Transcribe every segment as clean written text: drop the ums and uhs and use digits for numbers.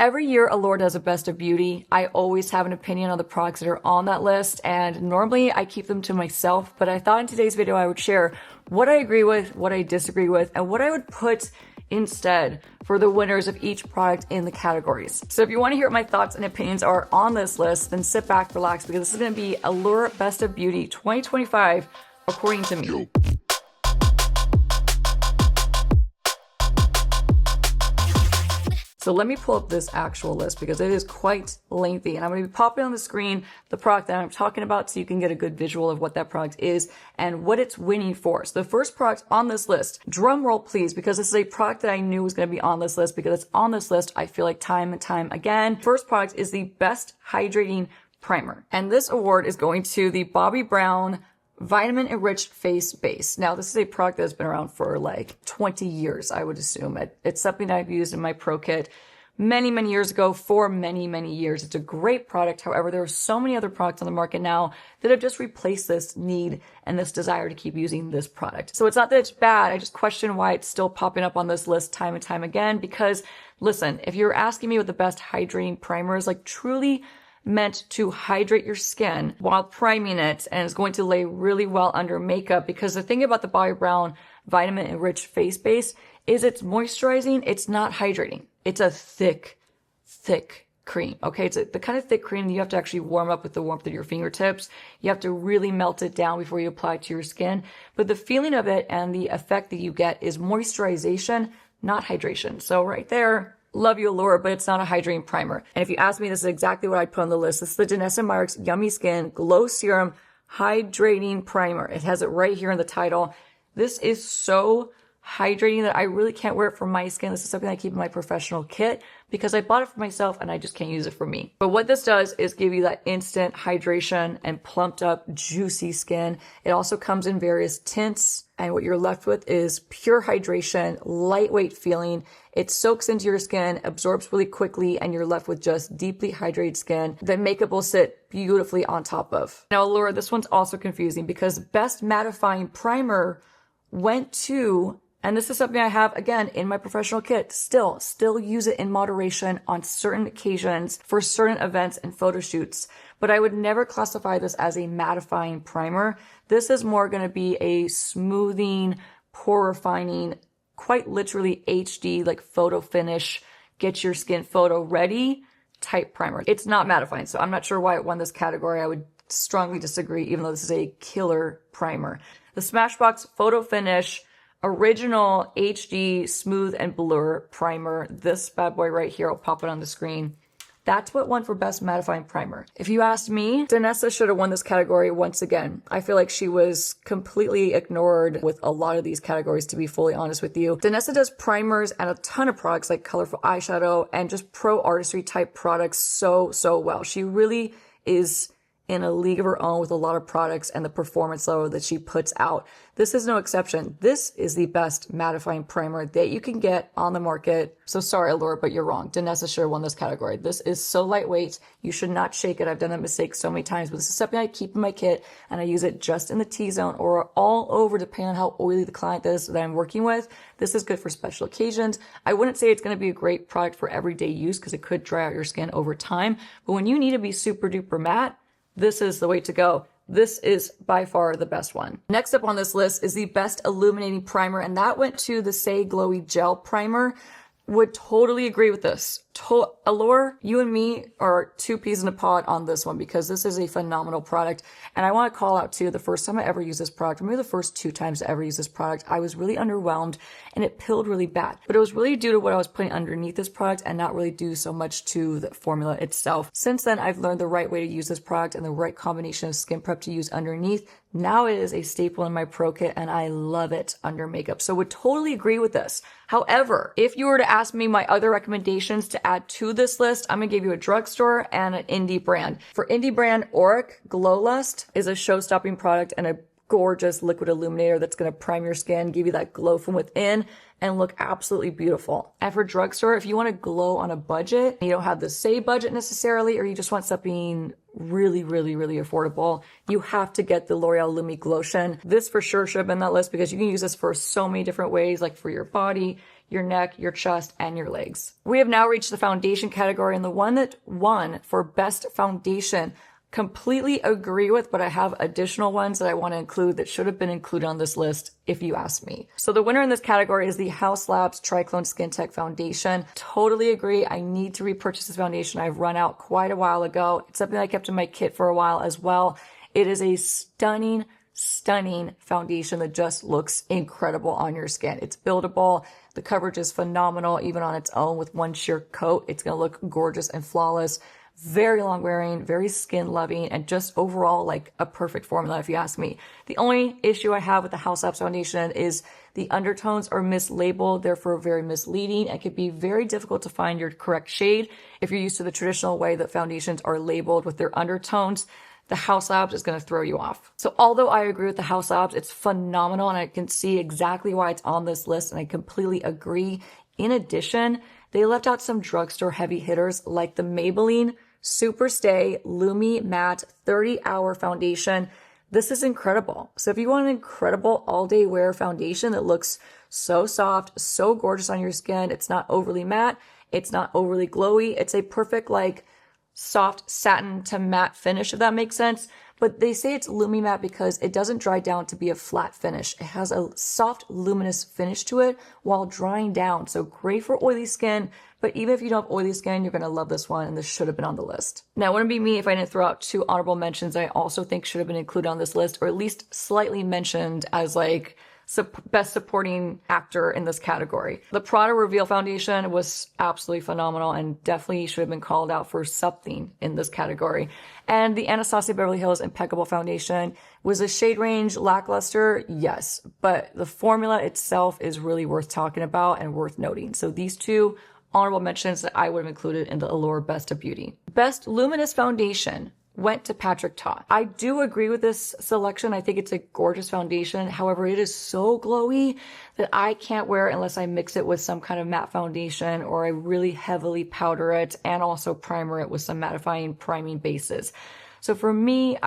Every year, Allure does a best of beauty. I always have an opinion on the products that are on that list, and normally I keep them to myself, but I thought in today's video I would share what I agree with, what I disagree with, and what I would put instead for the winners of each product in the categories. So if you want to hear what my thoughts and opinions are on this list, then sit back, relax, because this is going to be Allure Best of Beauty 2025, according to me. So let me pull up this actual list because it is quite lengthy, and I'm going to be popping on the screen the product that I'm talking about so you can get a good visual of what that product is and what it's winning for. So the first product on this list, drum roll please, because this is a product that I knew was going to be on this list because it's on this list, I feel like time and time again. First product is the Best Hydrating Primer, and this award is going to the Bobbi Brown Vitamin Enriched Face Base. Now, this is a product that's been around for like 20 years, I would assume. It's something I've used in my Pro Kit many, many years ago for many, many years. It's a great product. However, there are so many other products on the market now that have just replaced this need and this desire to keep using this product. So it's not that it's bad. I just question why it's still popping up on this list time and time again. Because listen, if you're asking me what the best hydrating primer is, like truly meant to hydrate your skin while priming it, and it's going to lay really well under makeup, because the thing about the Bobbi Brown Vitamin Enriched Face Base is it's moisturizing, it's not hydrating. It's a thick cream, okay? It's the kind of thick cream that you have to actually warm up with the warmth of your fingertips. You have to really melt it down before you apply it to your skin. But the feeling of it and the effect that you get is moisturization, not hydration. So right there, love you, Allure, but it's not a hydrating primer. And if you ask me, this is exactly what I'd put on the list. This is the Danessa Myricks Yummy Skin Glow Serum Hydrating Primer. It has it right here in the title. This is so hydrating that I really can't wear it for my skin. This is something I keep in my professional kit because I bought it for myself and I just can't use it for me. But what this does is give you that instant hydration and plumped up, juicy skin. It also comes in various tints, and what you're left with is pure hydration, lightweight feeling. It soaks into your skin, absorbs really quickly, and you're left with just deeply hydrated skin that makeup will sit beautifully on top of. Now, Allure, this one's also confusing because Best Mattifying Primer went to, and this is something I have, again, in my professional kit, still use it in moderation on certain occasions for certain events and photo shoots. But I would never classify this as a mattifying primer. This is more going to be a smoothing, pore refining, quite literally HD, like photo finish, get your skin photo ready type primer. It's not mattifying, so I'm not sure why it won this category. I would strongly disagree, even though this is a killer primer. The Smashbox Photo Finish Original HD Smooth and Blur Primer. This bad boy right here, I'll pop it on the screen. That's what won for Best Mattifying Primer. If you asked me, Danessa should have won this category once again. I feel like she was completely ignored with a lot of these categories, to be fully honest with you. Danessa does primers and a ton of products like colorful eyeshadow and just pro artistry type products so well. She really is in a league of her own with a lot of products and the performance level that she puts out. This is no exception. This is the best mattifying primer that you can get on the market. So sorry, Allure, but you're wrong. Danessa should have won this category. This is so lightweight. You should not shake it. I've done that mistake so many times, but this is something I keep in my kit, and I use it just in the T-zone or all over, depending on how oily the client is that I'm working with. This is good for special occasions. I wouldn't say it's going to be a great product for everyday use because it could dry out your skin over time. But when you need to be super duper matte, this is the way to go. This is by far the best one. Next up on this list is the Best Illuminating Primer, and that went to the Say Glowy Gel Primer. Would totally agree with this. Allure, you and me are two peas in a pod on this one because this is a phenomenal product. And I want to call out too, the first time I ever used this product, maybe the first 2 times I ever used this product, I was really underwhelmed and it pilled really bad. But it was really due to what I was putting underneath this product and not really due so much to the formula itself. Since then, I've learned the right way to use this product and the right combination of skin prep to use underneath. Now it is a staple in my Pro Kit and I love it under makeup. So would totally agree with this. However, if you were to ask me my other recommendations to add to this list, I'm gonna give you a drugstore and an indie brand. For indie brand, Auric Glow Lust is a show-stopping product and a gorgeous liquid illuminator that's gonna prime your skin, give you that glow from within, and look absolutely beautiful. And for drugstore, if you want to glow on a budget, you don't have the Say budget necessarily, or you just want something really affordable, you have to get the L'Oreal Lumi Glotion. This for sure should have been on that list because you can use this for so many different ways, like for your body. your neck, your chest, and your legs. We have now reached the foundation category, and the one that won for best foundation, completely agree with, but I have additional ones that I want to include that should have been included on this list if you ask me. So the winner in this category is the Haus Labs Triclone Skin Tech Foundation. Totally agree. I need to repurchase this foundation. I've run out quite a while ago. It's something I kept in my kit for a while as well. It is a stunning foundation that just looks incredible on your skin. It's buildable. The coverage is phenomenal. Even on its own with one sheer coat, it's going to look gorgeous and flawless. Very long wearing, very skin loving, and just overall like a perfect formula if you ask me. The only issue I have with the Haus Labs foundation is the undertones are mislabeled, therefore very misleading. It could be very difficult to find your correct shade if you're used to the traditional way that foundations are labeled with their undertones. The Haus Labs is going to throw you off. So although I agree with the Haus Labs, it's phenomenal and I can see exactly why it's on this list and I completely agree. In addition, they left out some drugstore heavy hitters like the Maybelline Super Stay Lumi Matte 30-Hour Foundation. This is incredible. So if you want an incredible all-day wear foundation that looks so soft, so gorgeous on your skin, it's not overly matte, it's not overly glowy, it's a perfect like soft satin to matte finish, if that makes sense. But they say it's Lumi Matte because it doesn't dry down to be a flat finish. It has a soft, luminous finish to it while drying down. So great for oily skin. But even if you don't have oily skin, you're going to love this one, and this should have been on the list. Now, it wouldn't be me if I didn't throw out two honorable mentions I also think should have been included on this list, or at least slightly mentioned as like best supporting actor in this category. The Prada Reveal Foundation was absolutely phenomenal and definitely should have been called out for something in this category. And the Anastasia Beverly Hills Impeccable Foundation was a shade range lackluster, yes, but the formula itself is really worth talking about and worth noting. So these two honorable mentions that I would have included in the Allure Best of Beauty. Best Luminous Foundation went to Patrick Ta. I do agree with this selection. I think it's a gorgeous foundation. However, it is so glowy that I can't wear it unless I mix it with some kind of matte foundation or I really heavily powder it and also primer it with some mattifying priming bases. So for me,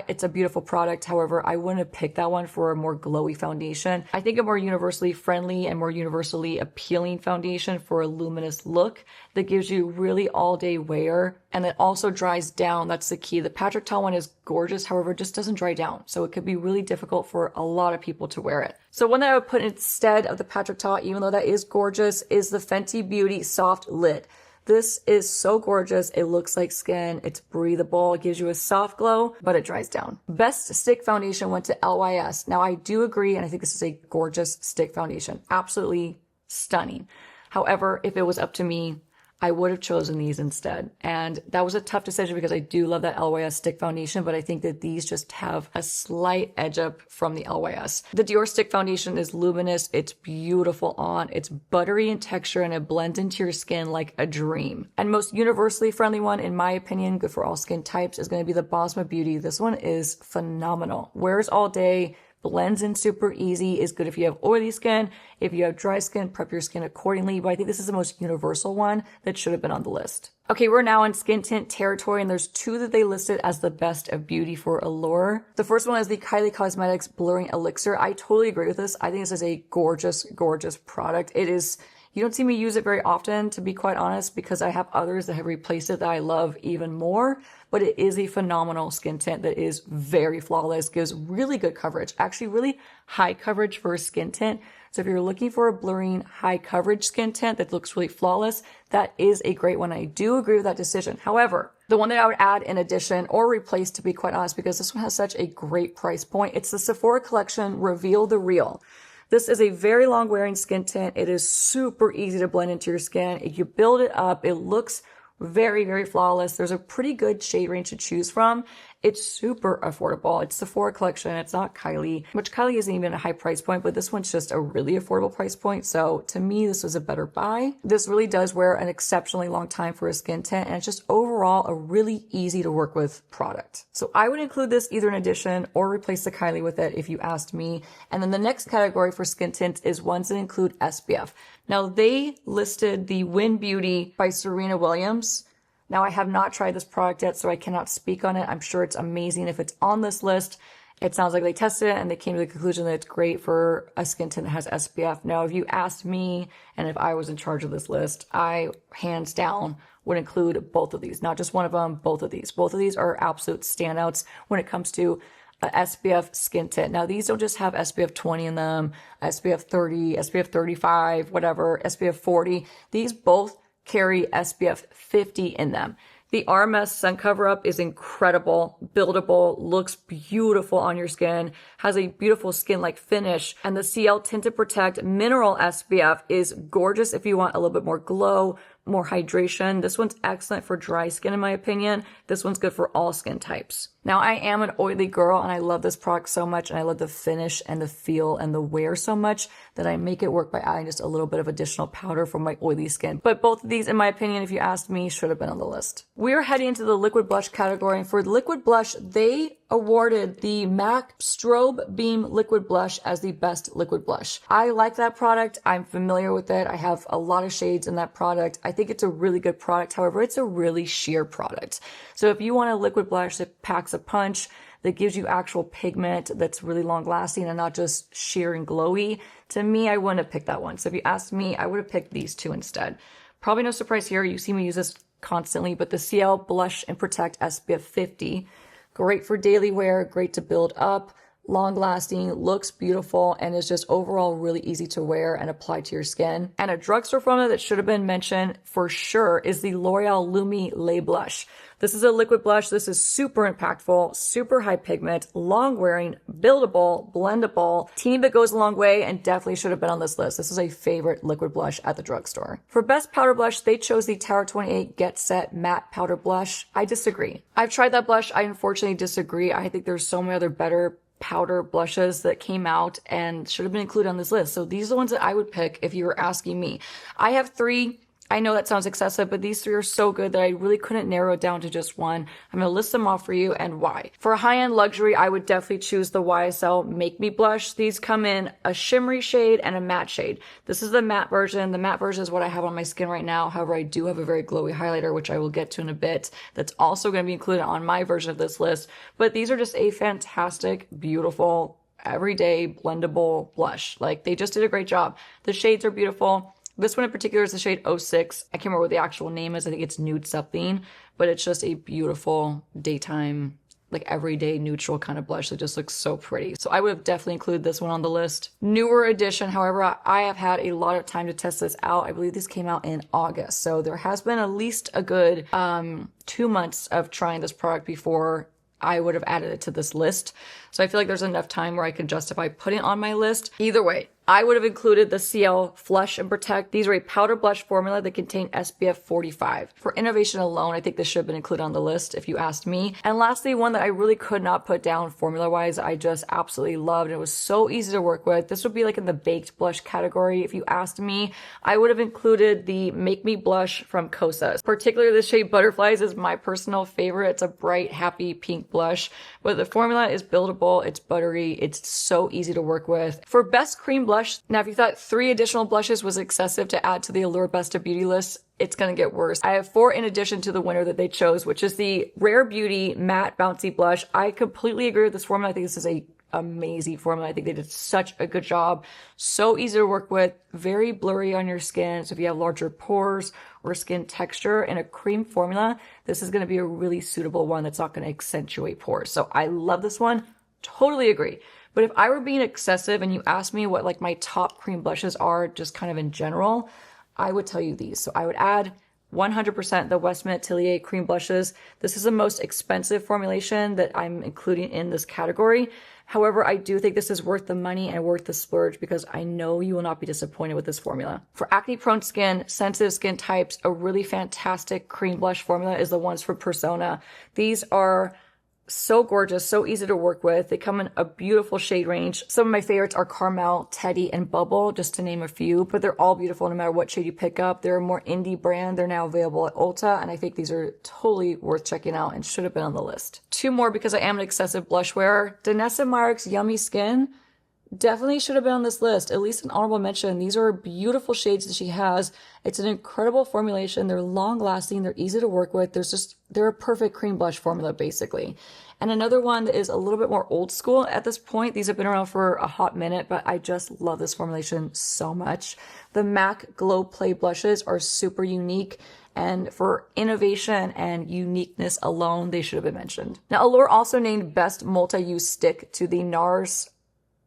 it's a beautiful product. However, I wouldn't have picked that one for a more glowy foundation. I think a more universally friendly and more universally appealing foundation for a luminous look that gives you really all day wear and that also dries down. That's the key. The Patrick Ta one is gorgeous. However, it just doesn't dry down. So it could be really difficult for a lot of people to wear it. So one that I would put instead of the Patrick Ta, even though that is gorgeous, is the Fenty Beauty Soft Lit. This is so gorgeous. It looks like skin. It's breathable. It gives you a soft glow, but it dries down. Best stick foundation went to LYS. Now, I do agree, and I think this is a gorgeous stick foundation. Absolutely stunning. However, if it was up to me, I would have chosen these instead. And that was a tough decision because I do love that LYS stick foundation, but I think that these just have a slight edge up from the LYS. The Dior stick foundation is luminous. It's beautiful on. It's buttery in texture and it blends into your skin like a dream. And most universally friendly one, in my opinion, good for all skin types, is going to be the Bosma Beauty. This one is phenomenal. Wears all day. Blends in super easy, is good if you have oily skin. If you have dry skin, prep your skin accordingly. But I think this is the most universal one that should have been on the list. Okay, we're now in skin tint territory, and there's two that they listed as the best of beauty for Allure. The first one is the Kylie Cosmetics Blurring Elixir. I totally agree with this. I think this is a gorgeous, gorgeous product. It is. You don't see me use it very often, to be quite honest, because I have others that have replaced it that I love even more. But it is a phenomenal skin tint that is very flawless, gives really good coverage, actually really high coverage for a skin tint. So if you're looking for a blurring, high coverage skin tint that looks really flawless, that is a great one. I do agree with that decision. However, the one that I would add in addition or replace, to be quite honest, because this one has such a great price point, it's the Sephora Collection Reveal the Real. This is a very long wearing skin tint. It is super easy to blend into your skin. If you build it up, it looks very, very flawless. There's a pretty good shade range to choose from. It's super affordable. It's Sephora Collection. It's not Kylie, which Kylie isn't even a high price point, but this one's just a really affordable price point. So to me, this was a better buy. This really does wear an exceptionally long time for a skin tint, and it's just overall a really easy to work with product. So I would include this either in addition or replace the Kylie with it if you asked me. And then the next category for skin tints is ones that include SPF. Now they listed the Win Beauty by Serena Williams. Now, I have not tried this product yet, so I cannot speak on it. I'm sure it's amazing if it's on this list. It sounds like they tested it and they came to the conclusion that it's great for a skin tint that has SPF. Now, if you asked me, and if I was in charge of this list, I hands down would include both of these, not just one of them, both of these. Both of these are absolute standouts when it comes to SPF skin tint. Now, these don't just have SPF 20 in them, SPF 30, SPF 35, whatever, SPF 40. These both carry SPF 50 in them. The RMS sun cover up is incredible, buildable, looks beautiful on your skin, has a beautiful skin-like finish, and the CL Tinted Protect Mineral SPF is gorgeous if you want a little bit more glow, more hydration. This one's excellent for dry skin in my opinion. This one's good for all skin types. Now, I am an oily girl and I love this product so much, and I love the finish and the feel and the wear so much that I make it work by adding just a little bit of additional powder for my oily skin. But both of these, in my opinion, if you asked me, should have been on the list. We're heading into the liquid blush category, and for liquid blush, they awarded the MAC Strobe Beam Liquid Blush as the best liquid blush. I like that product. I'm familiar with it. I have a lot of shades in that product. I think it's a really good product. However, it's a really sheer product. So if you want a liquid blush that packs a punch, that gives you actual pigment, that's really long lasting and not just sheer and glowy, to me, I wouldn't have picked that one. So if you asked me, I would have picked these two instead. Probably no surprise here. You see me use this constantly, but the CL Blush and Protect SPF 50. Great for daily wear, great to build up, long lasting, looks beautiful, and is just overall really easy to wear and apply to your skin. And a drugstore formula that should have been mentioned for sure is the L'Oreal Lumi Lay Blush. This is a liquid blush. This is super impactful, super high pigment, long wearing, buildable, blendable, teeny bit goes a long way, and definitely should have been on this list. This is a favorite liquid blush at the drugstore. For best powder blush, they chose the Tower 28 Get Set Matte Powder Blush. I disagree. I've tried that blush. I unfortunately disagree. I think there's so many other better powder blushes that came out and should have been included on this list. So these are the ones that I would pick if you were asking me. I have 3. I know that sounds excessive, but these 3 are so good that I really couldn't narrow it down to just one. I'm going to list them off for you and why. For high-end luxury, I would definitely choose the YSL Make Me Blush. These come in a shimmery shade and a matte shade. This is the matte version. The matte version is what I have on my skin right now. However, I do have a very glowy highlighter, which I will get to in a bit. That's also going to be included on my version of this list. But these are just a fantastic, beautiful, everyday blendable blush. Like, they just did a great job. The shades are beautiful. This one in particular is the shade 06. I can't remember what the actual name is. I think it's nude something, but it's just a beautiful daytime, like everyday neutral kind of blush that just looks so pretty. So I would have definitely included this one on the list. Newer edition, however, I have had a lot of time to test this out. I believe this came out in August. So there has been at least a good 2 months of trying this product before I would have added it to this list. So I feel like there's enough time where I can justify putting it on my list. Either way, I would have included the CL Flush and Protect. These are a powder blush formula that contain SPF 45. For innovation alone, I think this should have been included on the list if you asked me. And lastly, one that I really could not put down formula-wise, I just absolutely loved. It was so easy to work with. This would be like in the baked blush category. If you asked me, I would have included the Make Me Blush from Kosas. Particularly the shade Butterflies is my personal favorite. It's a bright, happy pink blush, but the formula is buildable. It's buttery. It's so easy to work with. For best cream blush, now if you thought 3 additional blushes was excessive to add to the Allure Best of Beauty list, it's going to get worse. I have 4 in addition to the winner that they chose, which is the Rare Beauty Matte Bouncy Blush. I completely agree with this formula. I think this is a amazing formula. I think they did such a good job. So easy to work with, very blurry on your skin. So if you have larger pores or skin texture in a cream formula, this is going to be a really suitable one that's not going to accentuate pores. So I love this one. Totally agree. But if I were being excessive and you asked me what like my top cream blushes are just kind of in general, I would tell you these. So I would add 100% the Westman Atelier cream blushes. This is the most expensive formulation that I'm including in this category. However, I do think this is worth the money and worth the splurge because I know you will not be disappointed with this formula. For acne-prone skin, sensitive skin types, a really fantastic cream blush formula is the ones from Persona. These are so gorgeous, so easy to work with. They come in a beautiful shade range. Some of my favorites are Carmel, Teddy, and Bubble, just to name a few, but they're all beautiful no matter what shade you pick up. They're a more indie brand. They're now available at Ulta, and I think these are totally worth checking out and should have been on the list. 2 more because I am an excessive blush wearer. Danessa Myricks Yummy Skin. definitely should have been on this list, at least an honorable mention. These are beautiful shades that she has. It's an incredible formulation. They're long lasting. They're easy to work with. They're a perfect cream blush formula, basically. And another one that is a little bit more old school at this point. These have been around for a hot minute, but I just love this formulation so much. The MAC Glow Play blushes are super unique. And for innovation and uniqueness alone, they should have been mentioned. Now, Allure also named Best Multi-Use Stick to the NARS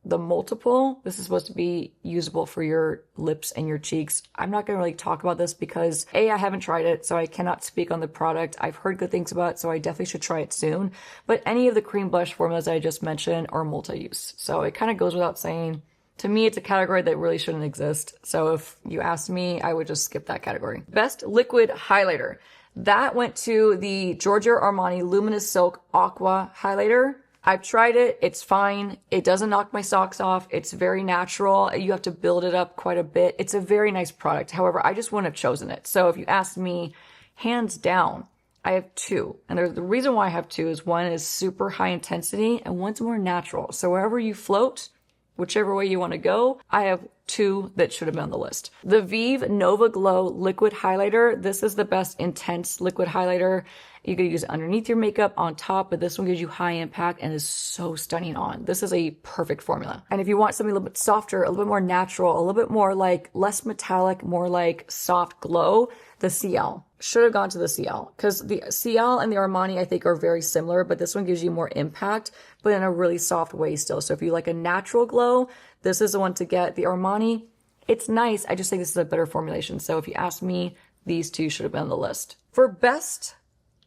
the Multiple. This is supposed to be usable for your lips and your cheeks. I'm not going to really talk about this because A, I haven't tried it, so I cannot speak on the product. I've heard good things about it, so I definitely should try it soon. But any of the cream blush formulas I just mentioned are multi-use. So it kind of goes without saying. To me, it's a category that really shouldn't exist. So if you asked me, I would just skip that category. Best Liquid Highlighter. That went to the Giorgio Armani Luminous Silk Aqua Highlighter. I've tried it. It's fine. It doesn't knock my socks off. It's very natural. You have to build it up quite a bit. It's a very nice product. However, I just wouldn't have chosen it. So if you ask me, hands down, I have two. And the reason why I have two is one is super high intensity and one's more natural. So wherever you float, whichever way you want to go, I have two that should have been on the list. The Vive Nova Glow Liquid Highlighter. This is the best intense liquid highlighter. You could use it underneath your makeup, on top, but this one gives you high impact and is so stunning on. This is a perfect formula. And if you want something a little bit softer, a little bit more natural, a little bit more like less metallic, more like soft glow, the CL. Should have gone to the CL because the CL and the Armani I think are very similar, but this one gives you more impact, but in a really soft way still. So if you like a natural glow, this is the one to get. The Armani, it's nice. I just think this is a better formulation. So if you ask me, these two should have been on the list. For best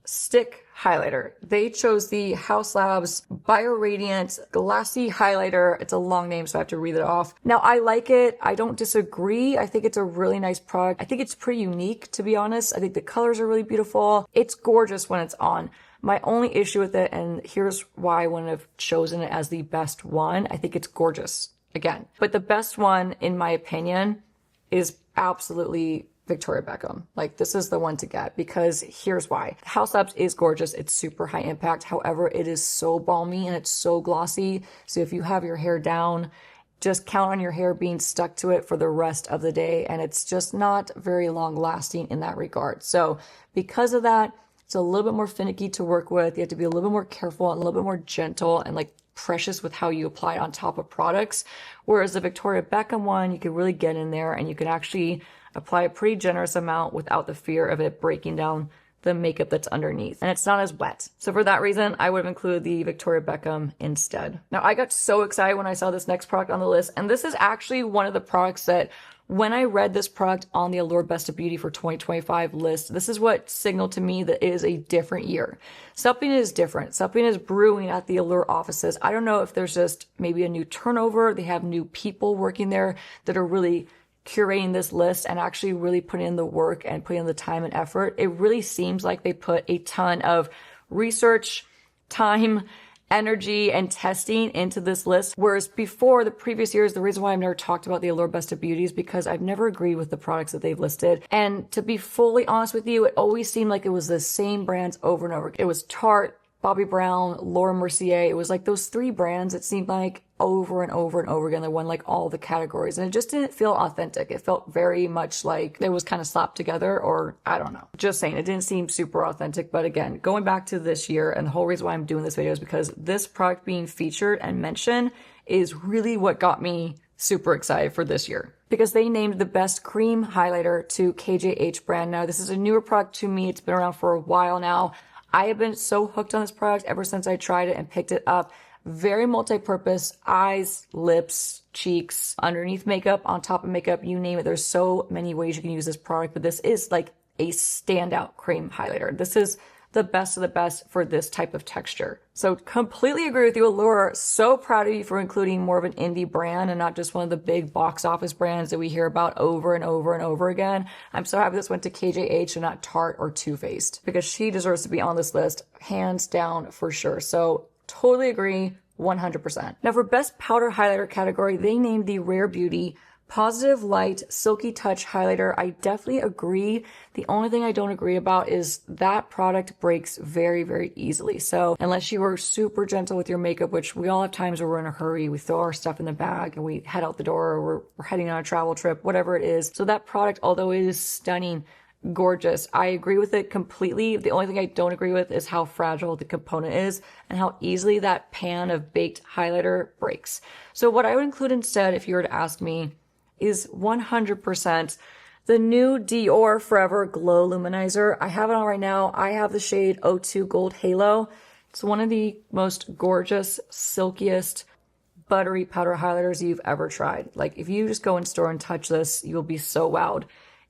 stick highlighter, they chose the Haus Labs BioRadiant Glassy Highlighter. It's a long name, so I have to read it off. Now, I like it. I don't disagree. I think it's a really nice product. I think it's pretty unique, to be honest. I think the colors are really beautiful. It's gorgeous when it's on. My only issue with it, and here's why I wouldn't have chosen it as the best one, I think it's gorgeous, again. But the best one, in my opinion, is absolutely Victoria Beckham. Like, this is the one to get because here's why. Haus Labs is gorgeous. It's super high impact. However, it is so balmy and it's so glossy. So if you have your hair down, just count on your hair being stuck to it for the rest of the day. And it's just not very long lasting in that regard. So because of that, it's a little bit more finicky to work with. You have to be a little bit more careful and a little bit more gentle and like precious with how you apply it on top of products. Whereas the Victoria Beckham one, you can really get in there and you can actually apply a pretty generous amount without the fear of it breaking down the makeup that's underneath. And it's not as wet. So for that reason, I would have included the Victoria Beckham instead. Now, I got so excited when I saw this next product on the list. And this is actually one of the products that when I read this product on the Allure Best of Beauty for 2025 list, this is what signaled to me that it is a different year. Something is different. Something is brewing at the Allure offices. I don't know if there's just maybe a new turnover. They have new people working there that are really curating this list and actually really putting in the work and putting in the time and effort. It really seems like they put a ton of research, time, energy, and testing into this list. Whereas before, the previous years, the reason why I've never talked about the Allure Best of Beauty is because I've never agreed with the products that they've listed. And to be fully honest with you, it always seemed like it was the same brands over and over. It was Tarte, Bobbi Brown, Laura Mercier. It was like those three brands, it seemed like over and over and over again. They won like all the categories and it just didn't feel authentic. It felt very much like it was kind of slapped together, or I don't know. Just saying, it didn't seem super authentic. But again, going back to this year, and the whole reason why I'm doing this video is because this product being featured and mentioned is really what got me super excited for this year. Because they named the best cream highlighter to KJH brand. Now, this is a newer product to me. It's been around for a while now. I have been so hooked on this product ever since I tried it and picked it up. Very multi-purpose, eyes, lips, cheeks, underneath makeup, on top of makeup, you name it. There's so many ways you can use this product, but this is like a standout cream highlighter. This is the best of the best for this type of texture. So completely agree with you, Allure. So proud of you for including more of an indie brand and not just one of the big box office brands that we hear about over and over and over again. I'm so happy this went to KJH and not Tarte or Too Faced because she deserves to be on this list, hands down for sure. So totally agree, 100%. Now for best powder highlighter category, they named the Rare Beauty Positive Light Silky Touch Highlighter. I definitely agree. The only thing I don't agree about is that product breaks very, very easily. So unless you are super gentle with your makeup, which we all have times where we're in a hurry, we throw our stuff in the bag and we head out the door, or we're heading on a travel trip, whatever it is. So that product, although it is stunning, gorgeous, I agree with it completely. The only thing I don't agree with is how fragile the component is and how easily that pan of baked highlighter breaks. So what I would include instead, if you were to ask me, is 100% the new Dior Forever Glow Luminizer. I have it on right now. I have the shade 02 Gold Halo. It's one of the most gorgeous, silkiest, buttery powder highlighters you've ever tried. Like, if you just go in store and touch this, you'll be so wowed.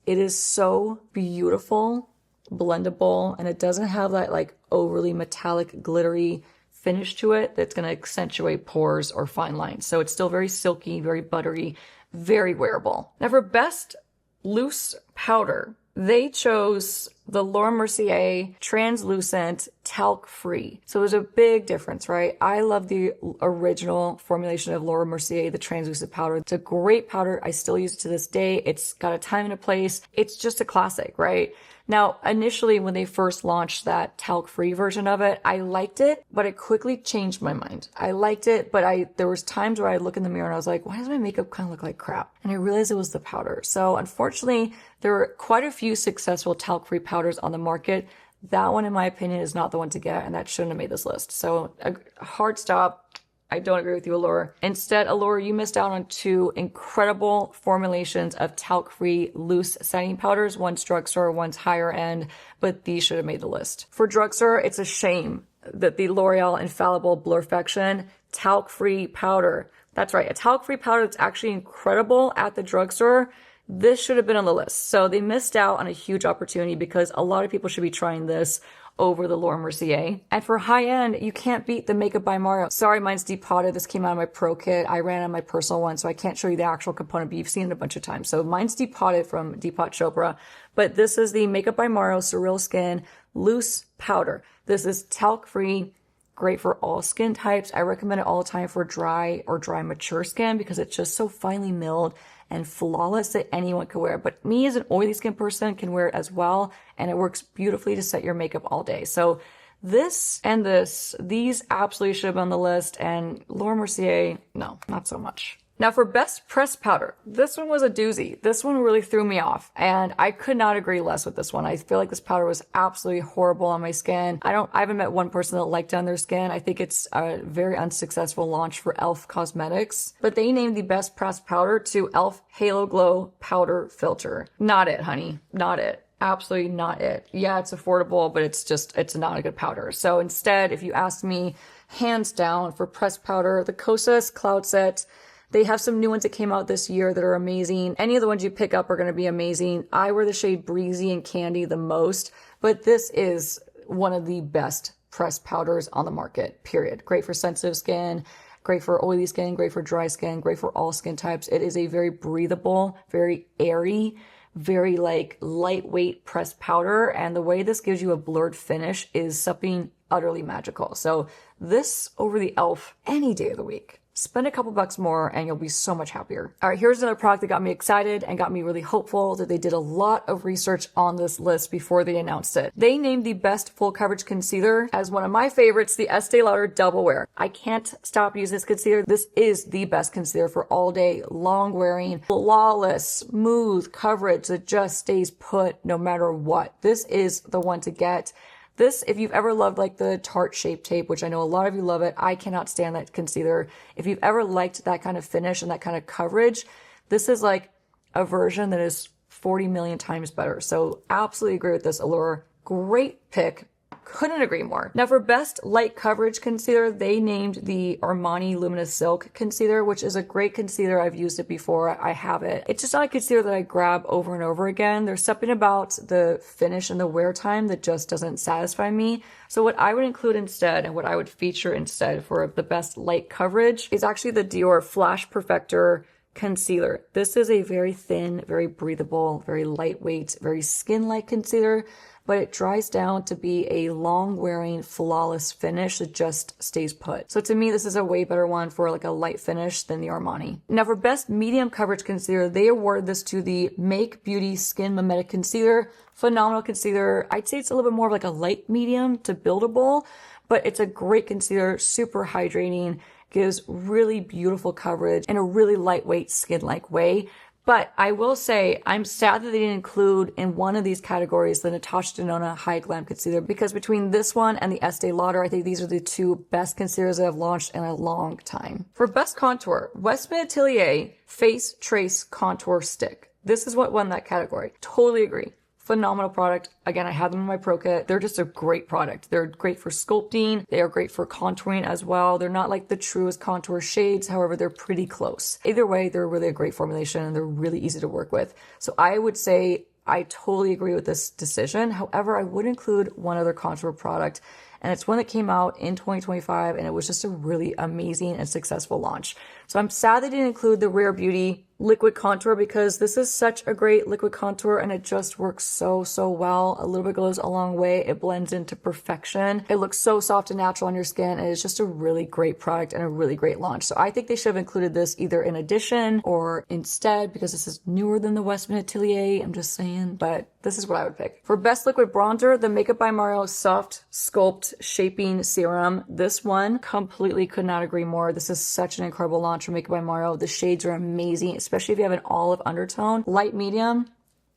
It is so beautiful, blendable, and it doesn't have that like overly metallic, glittery finish to it that's going to accentuate pores or fine lines. So it's still very silky, very buttery, very wearable. Now for best loose powder, they chose the Laura Mercier translucent talc free. So there's a big difference, right? I love the original formulation of Laura Mercier, the translucent powder. It's a great powder. I still use it to this day. It's got a time and a place. It's just a classic, right? Now, initially when they first launched that talc-free version of it, I liked it, but I quickly changed my mind. I liked it, but there was times where I look in the mirror and I was like, why does my makeup kind of look like crap? And I realized it was the powder. So unfortunately, there were quite a few successful talc-free powders on the market. That one, in my opinion, is not the one to get, and that shouldn't have made this list. So a hard stop. I don't agree with you, Allure. Instead, Allure, you missed out on two incredible formulations of talc-free loose setting powders. One's drugstore, one's higher end, but these should have made the list. For drugstore, it's a shame that the L'Oreal Infallible Blurfection talc-free powder, that's right, a talc-free powder that's actually incredible at the drugstore, this should have been on the list. So they missed out on a huge opportunity because a lot of people should be trying this over the Laura Mercier. And for high end, you can't beat the Makeup by Mario. Sorry, mine's depotted. This came out of my pro kit. I ran on my personal one, so I can't show you the actual component, but you've seen it a bunch of times. So mine's depotted from Depot Chopra, but this is the Makeup by Mario Surreal Skin Loose Powder. This is talc-free, great for all skin types. I recommend it all the time for dry or dry mature skin because it's just so finely milled and flawless that anyone can wear it. But me as an oily skin person can wear it as well, and it works beautifully to set your makeup all day. So this and these absolutely should have been on the list, and Laura Mercier, no, not so much. Now for best pressed powder, this one was a doozy. This one really threw me off, and I could not agree less with this one. I feel like this powder was absolutely horrible on my skin. I haven't met one person that liked it on their skin. I think it's a very unsuccessful launch for e.l.f. Cosmetics, but they named the best pressed powder to e.l.f. Halo Glow Powder Filter. Not it, honey. Not it. Absolutely not it. Yeah, it's affordable, but it's not a good powder. So instead, if you ask me, hands down for pressed powder, the Kosas Cloud Set. They have some new ones that came out this year that are amazing. Any of the ones you pick up are going to be amazing. I wear the shade Breezy and Candy the most, but this is one of the best pressed powders on the market, period. Great for sensitive skin, great for oily skin, great for dry skin, great for all skin types. It is a very breathable, very airy, very like lightweight pressed powder. And the way this gives you a blurred finish is something utterly magical. So this over the e.l.f. any day of the week. Spend a couple bucks more and you'll be so much happier. All right, here's another product that got me excited and got me really hopeful that they did a lot of research on this list before they announced it. They named the best full coverage concealer as one of my favorites, the Estee Lauder Double Wear. I can't stop using this concealer. This is the best concealer for all day, long wearing, flawless, smooth coverage that just stays put no matter what. This is the one to get. This, if you've ever loved like the Tarte Shape Tape, which I know a lot of you love it, I cannot stand that concealer. If you've ever liked that kind of finish and that kind of coverage, this is like a version that is 40 million times better. So absolutely agree with this, Allure. Great pick. Couldn't agree more. Now for best light coverage concealer, they named the Armani Luminous Silk Concealer, which is a great concealer. I've used it before. I have it. It's just not a concealer that I grab over and over again. There's something about the finish and the wear time that just doesn't satisfy me. So what I would include instead and what I would feature instead for the best light coverage is actually the Dior Flash Perfector concealer. This is a very thin, very breathable, very lightweight, very skin-like concealer, but it dries down to be a long-wearing, flawless finish that just stays put. So to me, this is a way better one for like a light finish than the Armani. Now for best medium coverage concealer, they award this to the Make Beauty Skin Mimetic Concealer. Phenomenal concealer. I'd say it's a little bit more of like a light medium to buildable, but it's a great concealer, super hydrating, gives really beautiful coverage in a really lightweight skin-like way. But I will say, I'm sad that they didn't include in one of these categories the Natasha Denona High Glam Concealer, because between this one and the Estee Lauder, I think these are the two best concealers that have launched in a long time. For best contour, Westman Atelier Face Trace Contour Stick. This is what won that category. Totally agree. Phenomenal product. Again, I have them in my Pro Kit. They're just a great product. They're great for sculpting. They are great for contouring as well. They're not like the truest contour shades. However, they're pretty close. Either way, they're really a great formulation and they're really easy to work with. So I would say I totally agree with this decision. However, I would include one other contour product, and it's one that came out in 2025, and it was just a really amazing and successful launch. So I'm sad they didn't include the Rare Beauty liquid contour, because this is such a great liquid contour and it just works so well. A little bit goes a long way. It blends into perfection. It looks so soft and natural on your skin, and it's just a really great product and a really great launch. So I think they should have included this either in addition or instead, because this is newer than the Westman Atelier. I'm just saying, but this is what I would pick. For best liquid bronzer, the Makeup by Mario Soft Sculpt Shaping Serum. This one, completely could not agree more. This is such an incredible launch from Makeup by Mario. The shades are amazing, especially if you have an olive undertone. Light medium,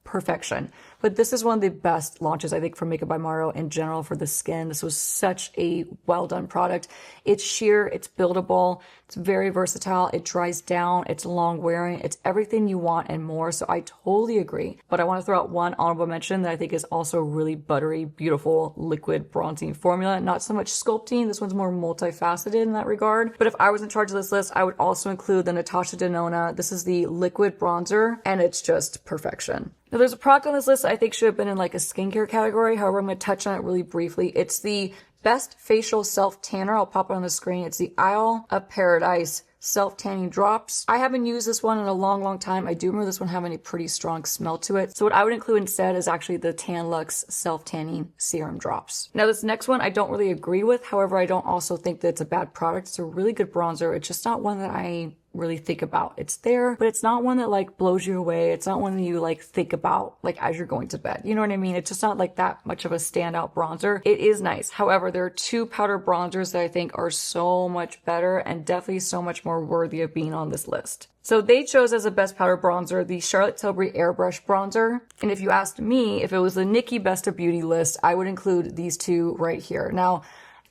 perfection. But this is one of the best launches, I think, for Makeup by Mario in general for the skin. This was such a well done product. It's sheer, it's buildable, it's very versatile, it dries down, it's long wearing, it's everything you want and more. So I totally agree. But I want to throw out one honorable mention that I think is also a really buttery, beautiful liquid bronzing formula. Not so much sculpting. This one's more multifaceted in that regard. But if I was in charge of this list, I would also include the Natasha Denona. This is the liquid bronzer, and it's just perfection. Now there's a product on this list I think should have been in like a skincare category. However, I'm going to touch on it really briefly. It's the Best Facial Self Tanner. I'll pop it on the screen. It's the Isle of Paradise Self Tanning Drops. I haven't used this one in a long time. I do remember this one having a pretty strong smell to it. So what I would include instead is actually the Tan Luxe Self Tanning Serum Drops. Now this next one I don't really agree with. However, I don't also think that it's a bad product. It's a really good bronzer. It's just not one that I really think about. It's there, but it's not one that like blows you away. It's not one that you like think about like as you're going to bed. You know what I mean? It's just not like that much of a standout bronzer. It is nice. However, there are two powder bronzers that I think are so much better and definitely so much more worthy of being on this list. So they chose as a best powder bronzer the Charlotte Tilbury Airbrush Bronzer. And if you asked me if it was the Nikkie Best of Beauty list, I would include these two right here. Now,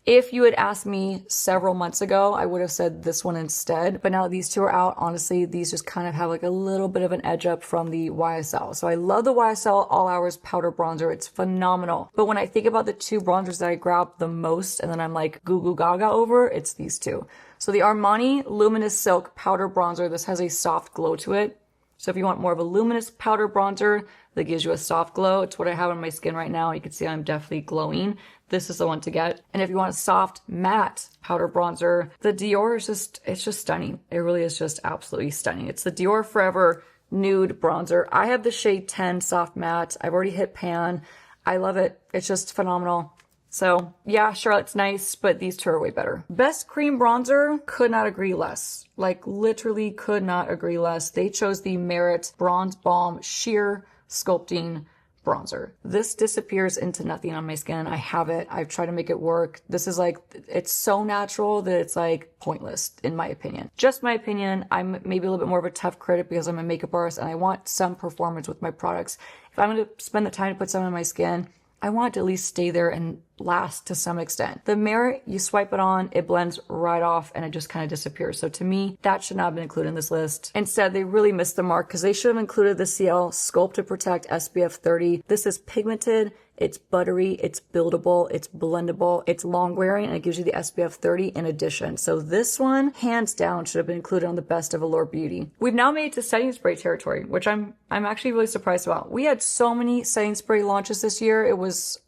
if you had asked me several months ago, I would have said this one instead. But now that these two are out, honestly, these just kind of have like a little bit of an edge up from the YSL. So I love the YSL All Hours Powder Bronzer. It's phenomenal. But when I think about the two bronzers that I grab the most and then I'm like goo goo gaga over, it's these two. So the Armani Luminous Silk Powder Bronzer, this has a soft glow to it. So if you want more of a luminous powder bronzer that gives you a soft glow, it's what I have on my skin right now. You can see I'm definitely glowing. This is the one to get. And if you want a soft matte powder bronzer, the Dior is it's just stunning. It really is just absolutely stunning. It's the Dior Forever Nude Bronzer. I have the shade 10 Soft Matte. I've already hit pan. I love it. It's just phenomenal. So yeah, Charlotte's nice, but these two are way better. Best cream bronzer, could not agree less. Like literally could not agree less. They chose the Merit Bronze Balm Sheer Sculpting Bronzer. This disappears into nothing on my skin. I have it. I've tried to make it work. This is like, it's so natural that it's like pointless in my opinion. Just my opinion. I'm maybe a little bit more of a tough critic because I'm a makeup artist and I want some performance with my products. If I'm going to spend the time to put some on my skin, I want it to at least stay there and last to some extent. The Merit, you swipe it on, it blends right off and it just kind of disappears. So to me, that should not have been included in this list. Instead, they really missed the mark because they should have included the CL Sculpt to Protect SPF 30. This is pigmented. It's buttery, it's buildable, it's blendable, it's long wearing, and it gives you the SPF 30 in addition. So this one, hands down, should have been included on the best of Allure Beauty. We've now made it to setting spray territory, which I'm actually really surprised about. We had so many setting spray launches this year. It was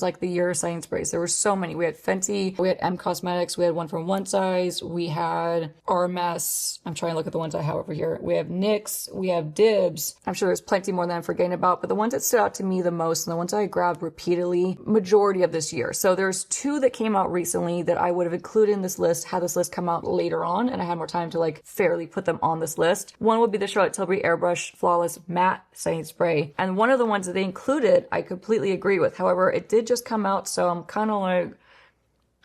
like the year of setting sprays. There were so many. We had Fenty, we had M Cosmetics, we had one from One Size, we had RMS. I'm trying to look at the ones I have over here. We have NYX, we have Dibs. I'm sure there's plenty more that I'm forgetting about, but the ones that stood out to me the most and the ones I grabbed repeatedly, majority of this year. So there's two that came out recently that I would have included in this list had this list come out later on and I had more time to like fairly put them on this list. One would be the Charlotte Tilbury Airbrush Flawless Matte Setting Spray. And one of the ones that they included, I completely agree with. However, it did just come out, so I'm kind of like,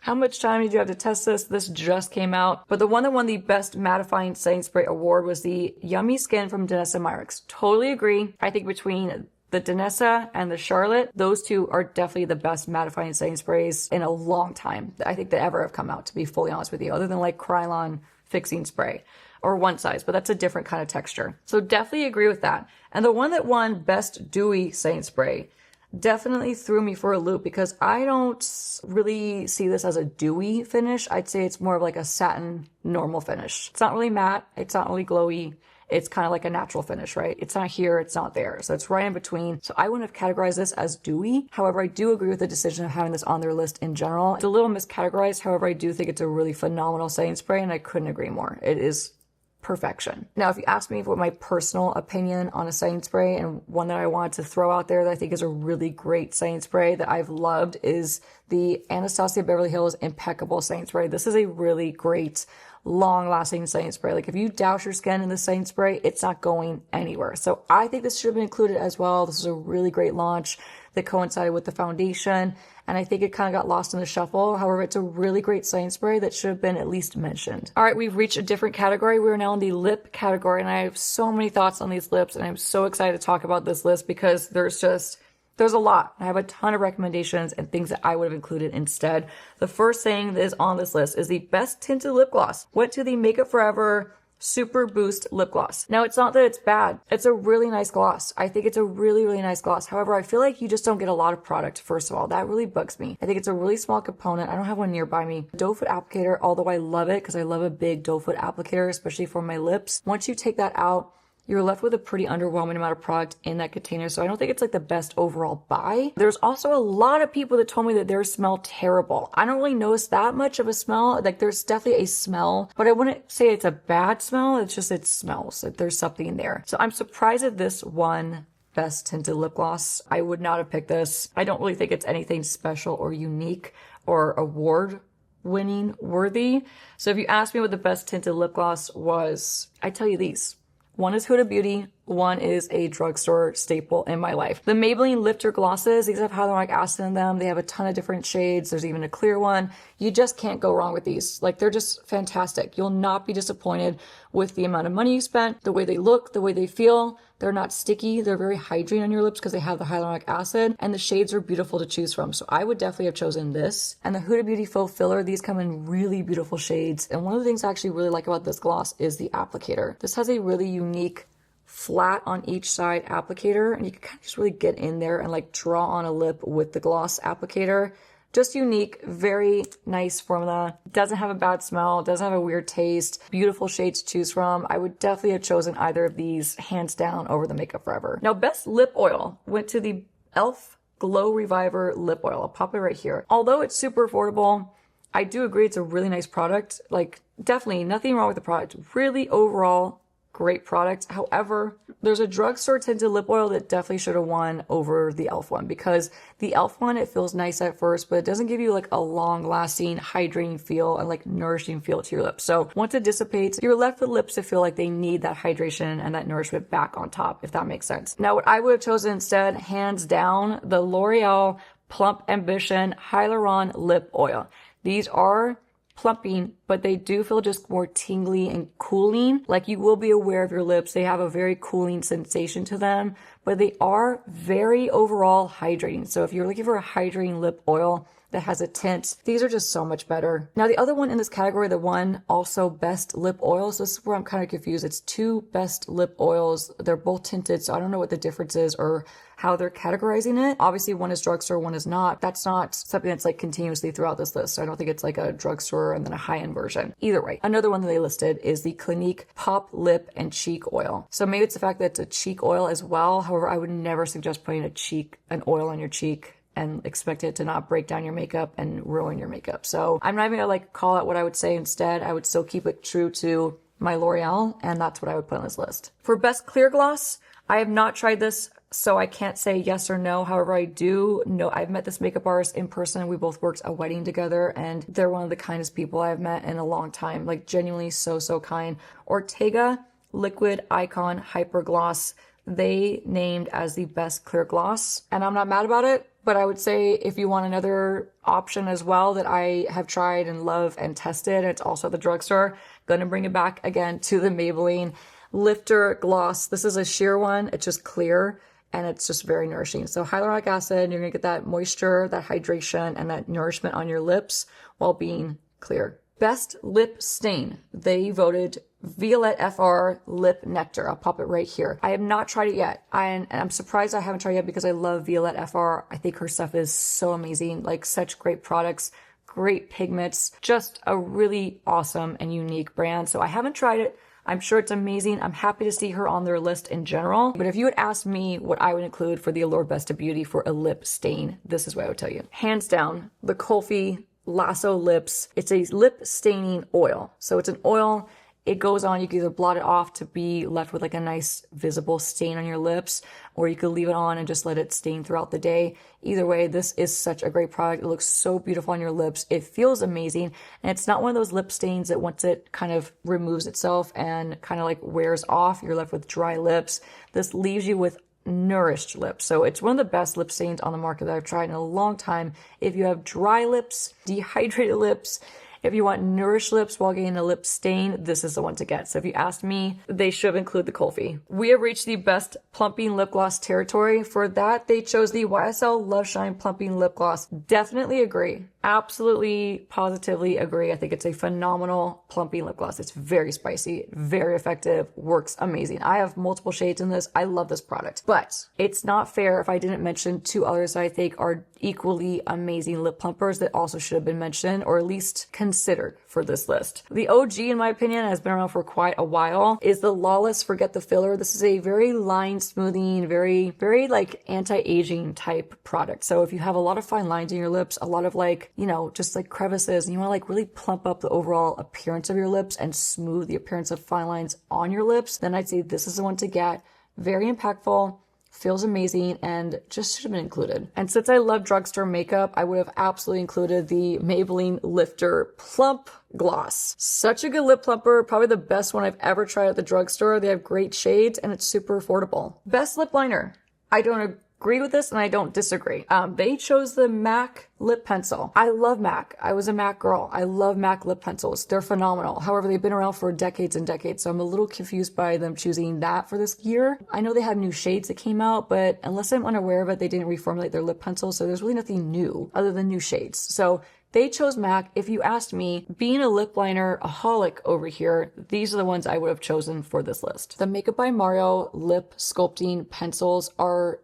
how much time did you have to test this? This just came out. But the one that won the Best Mattifying Setting Spray Award was the Yummy Skin from Danessa Myricks. Totally agree. I think between the Danessa and the Charlotte, those two are definitely the best mattifying setting sprays in a long time. I think that ever have come out, to be fully honest with you, other than like Krylon Fixing Spray or One Size, but that's a different kind of texture. So definitely agree with that. And the one that won Best Dewy Setting Spray definitely threw me for a loop because I don't really see this as a dewy finish. I'd say it's more of like a satin normal finish. It's not really matte. It's not really glowy. It's kind of like a natural finish, right? It's not here, it's not there. So it's right in between. So I wouldn't have categorized this as dewy. However, I do agree with the decision of having this on their list in general. It's a little miscategorized. However, I do think it's a really phenomenal setting spray and I couldn't agree more. It is perfection. Now, if you ask me for my personal opinion on a setting spray and one that I wanted to throw out there that I think is a really great setting spray that I've loved is the Anastasia Beverly Hills Impeccable Setting Spray. This is a really great long-lasting setting spray. Like if you douse your skin in the setting spray, it's not going anywhere. So I think this should have been included as well. This is a really great launch that coincided with the foundation, and I think it kind of got lost in the shuffle. However, it's a really great setting spray that should have been at least mentioned. All right, we've reached a different category. We're now in the lip category, and I have so many thoughts on these lips, and I'm so excited to talk about this list because there's a lot. I have a ton of recommendations and things that I would have included instead. The first thing that is on this list is the best tinted lip gloss. Went to the Makeup Forever Super Boost Lip Gloss. Now, it's not that it's bad. It's a really nice gloss. I think it's a really, really nice gloss. However, I feel like you just don't get a lot of product, first of all. That really bugs me. I think it's a really small component. I don't have one nearby me. Doe foot applicator, although I love it because I love a big doe foot applicator, especially for my lips. Once you take that out, you're left with a pretty underwhelming amount of product in that container. So I don't think it's like the best overall buy. There's also a lot of people that told me that theirs smell terrible. I don't really notice that much of a smell. Like there's definitely a smell, but I wouldn't say it's a bad smell. It's just, it smells. Like there's something there. So I'm surprised that this won Best Tinted Lip Gloss. I would not have picked this. I don't really think it's anything special or unique or award winning worthy. So if you ask me what the best tinted lip gloss was, I tell you these. One is Huda Beauty, one is a drugstore staple in my life. The Maybelline Lifter Glosses, these have hyaluronic acid in them. They have a ton of different shades. There's even a clear one. You just can't go wrong with these. Like, they're just fantastic. You'll not be disappointed with the amount of money you spent, the way they look, the way they feel. They're not sticky. They're very hydrating on your lips because they have the hyaluronic acid, and the shades are beautiful to choose from. So I would definitely have chosen this. And the Huda Beauty Faux Filler, these come in really beautiful shades. And one of the things I actually really like about this gloss is the applicator. This has a really unique flat on each side applicator, and you can kind of just really get in there and like draw on a lip with the gloss applicator. Just unique, very nice formula. Doesn't have a bad smell, doesn't have a weird taste. Beautiful shades to choose from. I would definitely have chosen either of these hands down over the Makeup Forever. Now, best lip oil went to the e.l.f. Glow Reviver Lip Oil. I'll pop it right here. Although it's super affordable, I do agree it's a really nice product. Like, definitely nothing wrong with the product. Really overall great product. However, there's a drugstore tinted lip oil that definitely should have won over the e.l.f. one, because the e.l.f. one, it feels nice at first, but it doesn't give you like a long lasting hydrating feel and like nourishing feel to your lips. So once it dissipates, you're left with lips that feel like they need that hydration and that nourishment back on top, if that makes sense. Now, what I would have chosen instead, hands down, the L'Oreal Plump Ambition Hyaluron Lip Oil. These are plumping, but they do feel just more tingly and cooling. Like, you will be aware of your lips. They have a very cooling sensation to them, but they are very overall hydrating. So if you're looking for a hydrating lip oil that has a tint, these are just so much better. Now, the other one in this category, the one also best lip oils, this is where I'm kind of confused. It's two best lip oils. They're both tinted, so I don't know what the difference is or how they're categorizing it. Obviously one is drugstore, one is not. That's not something that's like continuously throughout this list. So I don't think it's like a drugstore and then a high-end version. Either way, another one that they listed is the Clinique Pop Lip and Cheek Oil. So maybe it's the fact that it's a cheek oil as well. However, I would never suggest putting an oil on your cheek and expect it to not break down your makeup and ruin your makeup. So I'm not even gonna like call out what I would say instead. I would still keep it true to my L'Oreal, and that's what I would put on this list. For best clear gloss, I have not tried this, so I can't say yes or no. However, I do know I've met this makeup artist in person. We both worked a wedding together, and they're one of the kindest people I've met in a long time. Like genuinely so kind. Ortega Liquid Icon Hyper Gloss, they named as the best clear gloss, and I'm not mad about it. But I would say if you want another option as well that I have tried and love and tested, it's also at the drugstore, gonna bring it back again to the Maybelline Lifter Gloss. This is a sheer one. It's just clear and it's just very nourishing. So hyaluronic acid, you're gonna get that moisture, that hydration, and that nourishment on your lips while being clear. Best lip stain. They voted Violette FR Lip Nectar. I'll pop it right here. I have not tried it yet. And I'm surprised I haven't tried it yet because I love Violette FR. I think her stuff is so amazing. Like such great products, great pigments, just a really awesome and unique brand. So I haven't tried it. I'm sure it's amazing. I'm happy to see her on their list in general. But if you had asked me what I would include for the Allure Best of Beauty for a lip stain, this is what I would tell you. Hands down, the Kulfi Lasso Lips. It's a lip staining oil. So it's an oil. It goes on, you can either blot it off to be left with like a nice visible stain on your lips, or you could leave it on and just let it stain throughout the day. Either way, this is such a great product. It looks so beautiful on your lips. It feels amazing. And it's not one of those lip stains that once it kind of removes itself and kind of like wears off, you're left with dry lips. This leaves you with nourished lips. So it's one of the best lip stains on the market that I've tried in a long time. If you have dry lips, dehydrated lips, if you want nourished lips while getting a lip stain, this is the one to get. So if you asked me, they should include the Kulfi. We have reached the best plumping lip gloss territory. For that, they chose the YSL Love Shine Plumping Lip Gloss. Definitely agree. Absolutely, positively agree. I think it's a phenomenal plumping lip gloss. It's very spicy, very effective, works amazing. I have multiple shades in this. I love this product. But it's not fair if I didn't mention two others that I think are equally amazing lip plumpers that also should have been mentioned, or at least considered for this list. The OG, in my opinion, has been around for quite a while, is the Lawless Forget the Filler. This is a very line smoothing, very like anti-aging type product. So if you have a lot of fine lines in your lips, a lot of like, you know, just like crevices, and you want to like really plump up the overall appearance of your lips and smooth the appearance of fine lines on your lips, then I'd say this is the one to get. Very impactful, feels amazing, and just should have been included. And since I love drugstore makeup, I would have absolutely included the Maybelline Lifter Plump Gloss. Such a good lip plumper, probably the best one I've ever tried at the drugstore. They have great shades and it's super affordable. Best lip liner. I don't agree with this and I don't disagree. They chose the MAC lip pencil. I love MAC. I was a MAC girl. I love MAC lip pencils. They're phenomenal. However, they've been around for decades and decades, so I'm a little confused by them choosing that for this year. I know they have new shades that came out, but unless I'm unaware of it, they didn't reformulate their lip pencil, so there's really nothing new other than new shades. So they chose MAC. If you asked me, being a lip liner-aholic over here, these are the ones I would have chosen for this list. The Makeup by Mario lip sculpting pencils are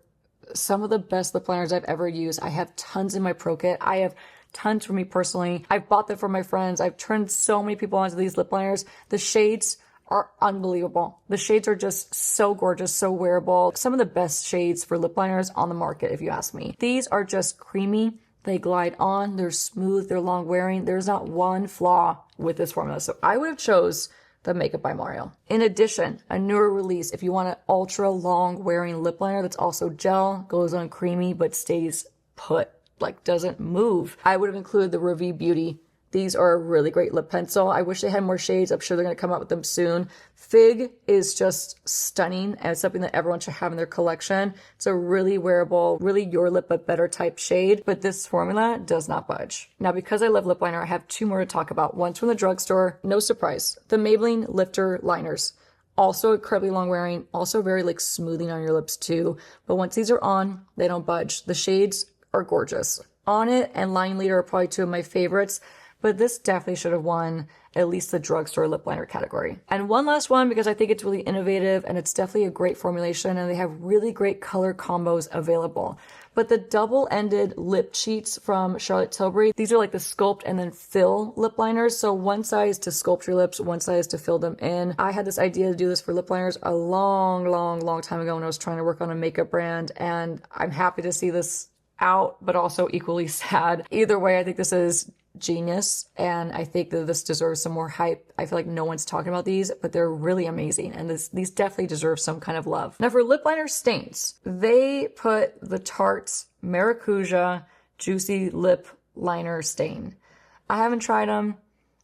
some of the best lip liners I've ever used. I have tons in my Pro Kit. I have tons for me personally. I've bought them for my friends. I've turned so many people onto these lip liners. The shades are unbelievable. The shades are just so gorgeous, so wearable. Some of the best shades for lip liners on the market, if you ask me. These are just creamy. They glide on. They're smooth. They're long wearing. There's not one flaw with this formula. So I would have chose the Makeup by Mario. In addition, a newer release, if you want an ultra long wearing lip liner that's also gel, goes on creamy, but stays put, like doesn't move, I would have included the Revie Beauty. These are a really great lip pencil. I wish they had more shades. I'm sure they're going to come out with them soon. Fig is just stunning and it's something that everyone should have in their collection. It's a really wearable, really your lip but better type shade, but this formula does not budge. Now, because I love lip liner, I have two more to talk about. One's from the drugstore, no surprise. The Maybelline Lifter Liners. Also incredibly long wearing, also very like smoothing on your lips too. But once these are on, they don't budge. The shades are gorgeous. On It and Line Leader are probably two of my favorites. but this definitely should have won at least the drugstore lip liner category. And one last one, because I think it's really innovative and it's definitely a great formulation and they have really great color combos available. But the double-ended lip cheats from Charlotte Tilbury, these are like the sculpt and then fill lip liners. So one size to sculpt your lips, one size to fill them in. I had this idea to do this for lip liners a long time ago when I was trying to work on a makeup brand, and I'm happy to see this out, but also equally sad. Either way, I think this is genius, and I think that this deserves some more hype. I feel like no one's talking about these, but they're really amazing, and these definitely deserve some kind of love. Now for lip liner stains, they put the Tarte Maracuja Juicy Lip Liner Stain. I haven't tried them.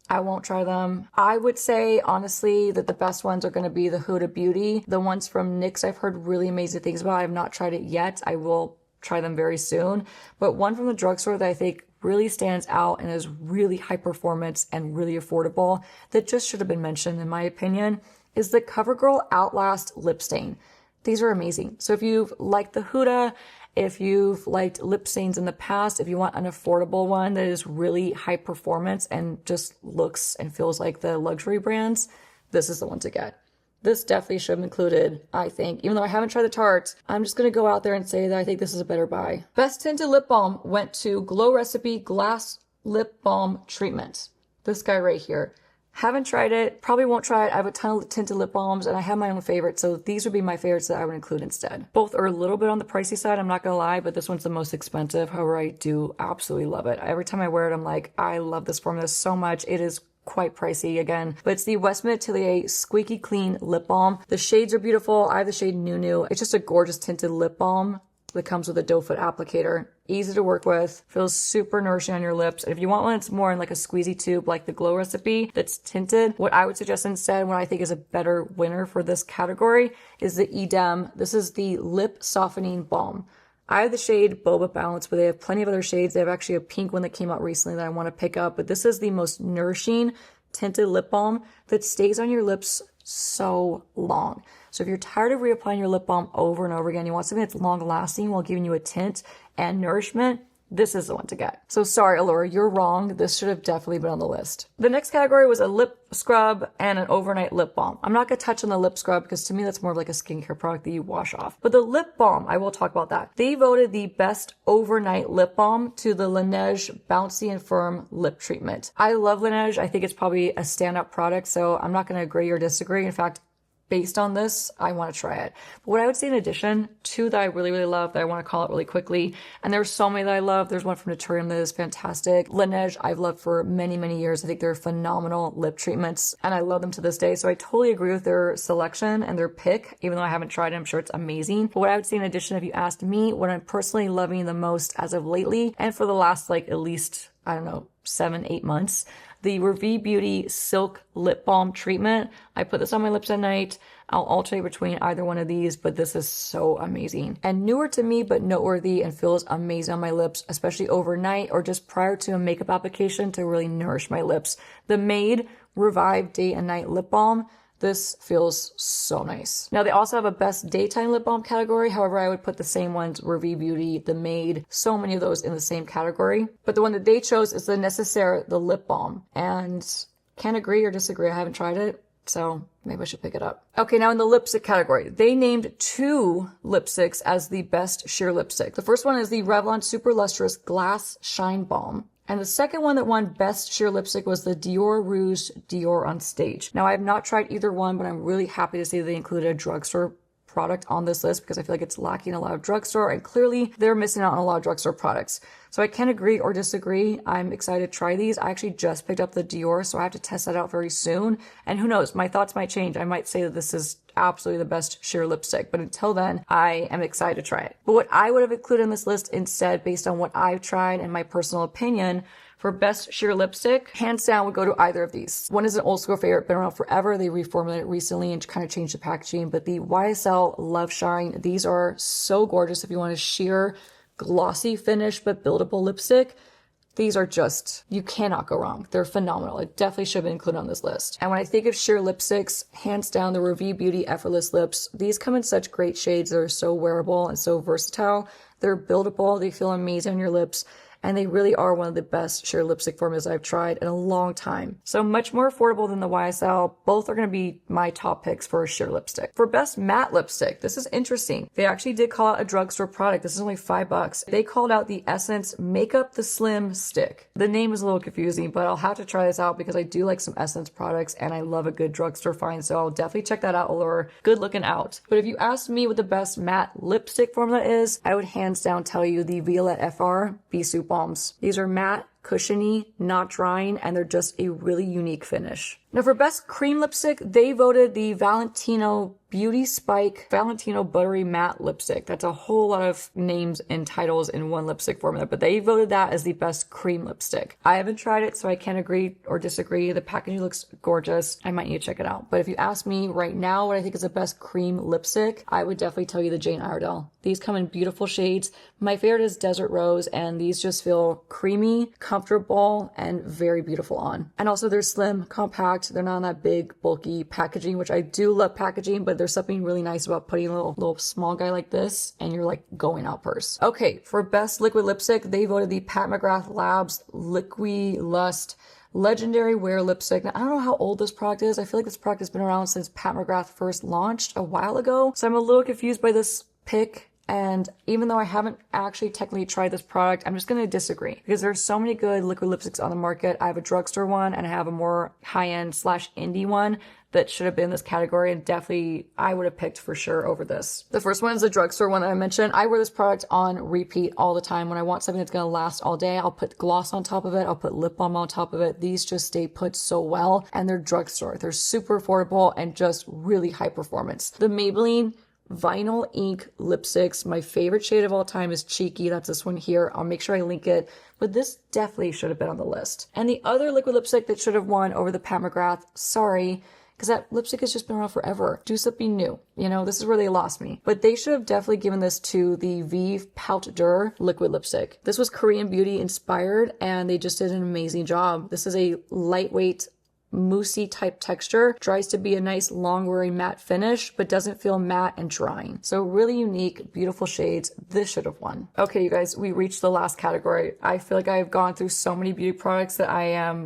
I won't try them. I would say, honestly, that the best ones are going to be the Huda Beauty. The ones from NYX I've heard really amazing things about. I have not tried it yet. I will try them very soon. But one from the drugstore that I think really stands out and is really high performance and really affordable, that just should have been mentioned in my opinion, is the CoverGirl Outlast Lip Stain. These are amazing. So if you've liked the Huda, if you've liked lip stains in the past, if you want an affordable one that is really high performance and just looks and feels like the luxury brands, this is the one to get. This definitely should have included, I think. Even though I haven't tried the Tarte, I'm just going to go out there and say that I think this is a better buy. Best Tinted Lip Balm went to Glow Recipe Glass Lip Balm Treatment. This guy right here. Haven't tried it, probably won't try it. I have a ton of tinted lip balms and I have my own favorites, so these would be my favorites that I would include instead. Both are a little bit on the pricey side, I'm not gonna lie, but this one's the most expensive. However, I do absolutely love it. Every time I wear it, I'm like, I love this formula so much. It is quite pricey again, but it's the Westman Atelier Squeaky Clean Lip Balm. The shades are beautiful. I have the shade New New. It's just a gorgeous tinted lip balm that comes with a doe foot applicator. Easy to work with, feels super nourishing on your lips. And if you want one that's more in like a squeezy tube like the Glow Recipe that's tinted, what I would suggest instead, what I think is a better winner for this category, is the Edam. This is the Lip Softening Balm. I have the shade Boba Balance, but they have plenty of other shades. They have actually a pink one that came out recently that I want to pick up, but this is the most nourishing tinted lip balm that stays on your lips so long. So if you're tired of reapplying your lip balm over and over again, you want something that's long lasting while giving you a tint and nourishment, this is the one to get. So sorry, Allure, you're wrong. This should have definitely been on the list. The next category was a lip scrub and an overnight lip balm. I'm not going to touch on the lip scrub because to me that's more of like a skincare product that you wash off. But the lip balm, I will talk about that. They voted the best overnight lip balm to the Laneige Bouncy and Firm Lip Treatment. I love Laneige. I think it's probably a standout product, so I'm not going to agree or disagree. In fact, based on this, I want to try it. But what I would say in addition, two that I really love that I want to call out really quickly, and there's so many that I love. There's one from Naturium that is fantastic. Laneige, I've loved for many years. I think they're phenomenal lip treatments, and I love them to this day. So I totally agree with their selection and their pick, even though I haven't tried it. I'm sure it's amazing. But what I would say in addition, if you asked me, what I'm personally loving the most as of lately, and for the last like at least, I don't know, 7-8 months, the Revie Beauty Silk Lip Balm Treatment. I put this on my lips at night. I'll alternate between either one of these, but this is so amazing. And newer to me, but noteworthy and feels amazing on my lips, especially overnight or just prior to a makeup application to really nourish my lips. The Made Revive Day and Night Lip Balm. This feels so nice. Now they also have a best daytime lip balm category. However, I would put the same ones, Revie Beauty, the Made, so many of those in the same category. But the one that they chose is the Necessaire, the lip balm. And can't agree or disagree. I haven't tried it, so maybe I should pick it up. Okay, now in the lipstick category, they named 2 lipsticks as the best sheer lipstick. The first one is the Revlon Super Lustrous Glass Shine Balm. And the second one that won Best Sheer Lipstick was the Dior Rouge Dior on Stage. Now, I have not tried either one, but I'm really happy to see they included a drugstore product on this list because I feel like it's lacking a lot of drugstore, and clearly they're missing out on a lot of drugstore products. So I can't agree or disagree. I'm excited to try these. I actually just picked up the Dior, so I have to test that out very soon. And who knows, my thoughts might change. I might say that this is absolutely the best sheer lipstick, but until then, I am excited to try it. But what I would have included in this list instead, based on what I've tried and my personal opinion, for best sheer lipstick, hands down would go to either of these. One is an old school favorite, been around forever. They reformulated it recently and kind of changed the packaging, but the YSL Love Shine, these are so gorgeous if you want a sheer, glossy finish, but buildable lipstick. These are just, you cannot go wrong. They're phenomenal. It definitely should have been included on this list. And when I think of sheer lipsticks, hands down, the Revie Beauty Effortless Lips. These come in such great shades. They're so wearable and so versatile. They're buildable. They feel amazing on your lips. and they really are one of the best sheer lipstick formulas I've tried in a long time. So much more affordable than the YSL. Both are going to be my top picks for a sheer lipstick. For best matte lipstick, this is interesting. They actually did call out a drugstore product. This is only $5. They called out the Essence Makeup the Slim Stick. The name is a little confusing, but I'll have to try this out because I do like some Essence products and I love a good drugstore find. So I'll definitely check that out, Allure. Good looking out. But if you ask me what the best matte lipstick formula is, I would hands down tell you the Violette FR Bisou Balms. These are matte, cushiony, not drying, and they're just a really unique finish. Now for best cream lipstick, they voted the Valentino Beauty Spike Valentino Buttery Matte Lipstick. That's a whole lot of names and titles in one lipstick formula, but they voted that as the best cream lipstick. I haven't tried it, so I can't agree or disagree. The packaging looks gorgeous. I might need to check it out. But if you ask me right now what I think is the best cream lipstick, I would definitely tell you the Jane Iredale. These come in beautiful shades. My favorite is Desert Rose, and these just feel creamy, comfortable, and very beautiful on. And also they're slim, compact. They're not on that big, bulky packaging, which I do love packaging, but there's something really nice about putting a little small guy like this and you're like going out purse. Okay, for best liquid lipstick, they voted the Pat McGrath Labs Liquid Lust Legendary Wear Lipstick. Now, I don't know how old this product is. I feel like this product has been around since Pat McGrath first launched a while ago. So I'm a little confused by this pick. And even though I haven't actually technically tried this product, I'm just going to disagree because there's so many good liquid lipsticks on the market. I have a drugstore one and I have a more high-end / indie one that should have been in this category, and definitely I would have picked for sure over this. The first one is the drugstore one that I mentioned. I wear this product on repeat all the time. When I want something that's going to last all day, I'll put gloss on top of it. I'll put lip balm on top of it. These just stay put so well, and they're drugstore. They're super affordable and just really high performance. The Maybelline Vinyl Ink lipsticks, my favorite shade of all time is Cheeky. That's this one here. I'll make sure I link it, but this definitely should have been on the list. And the other liquid lipstick that should have won over the Pat McGrath, sorry, because that lipstick has just been around forever. Do something new. You know, this is where they lost me. But they should have definitely given this to the Vive Pout Dur liquid lipstick. This was Korean Beauty inspired, and they just did an amazing job. This is a lightweight, moussey type texture, tries to be a nice long wearing matte finish, but doesn't feel matte and drying. So really unique, beautiful shades. This should have won. Okay, you guys, we reached the last category. I feel like I've gone through so many beauty products that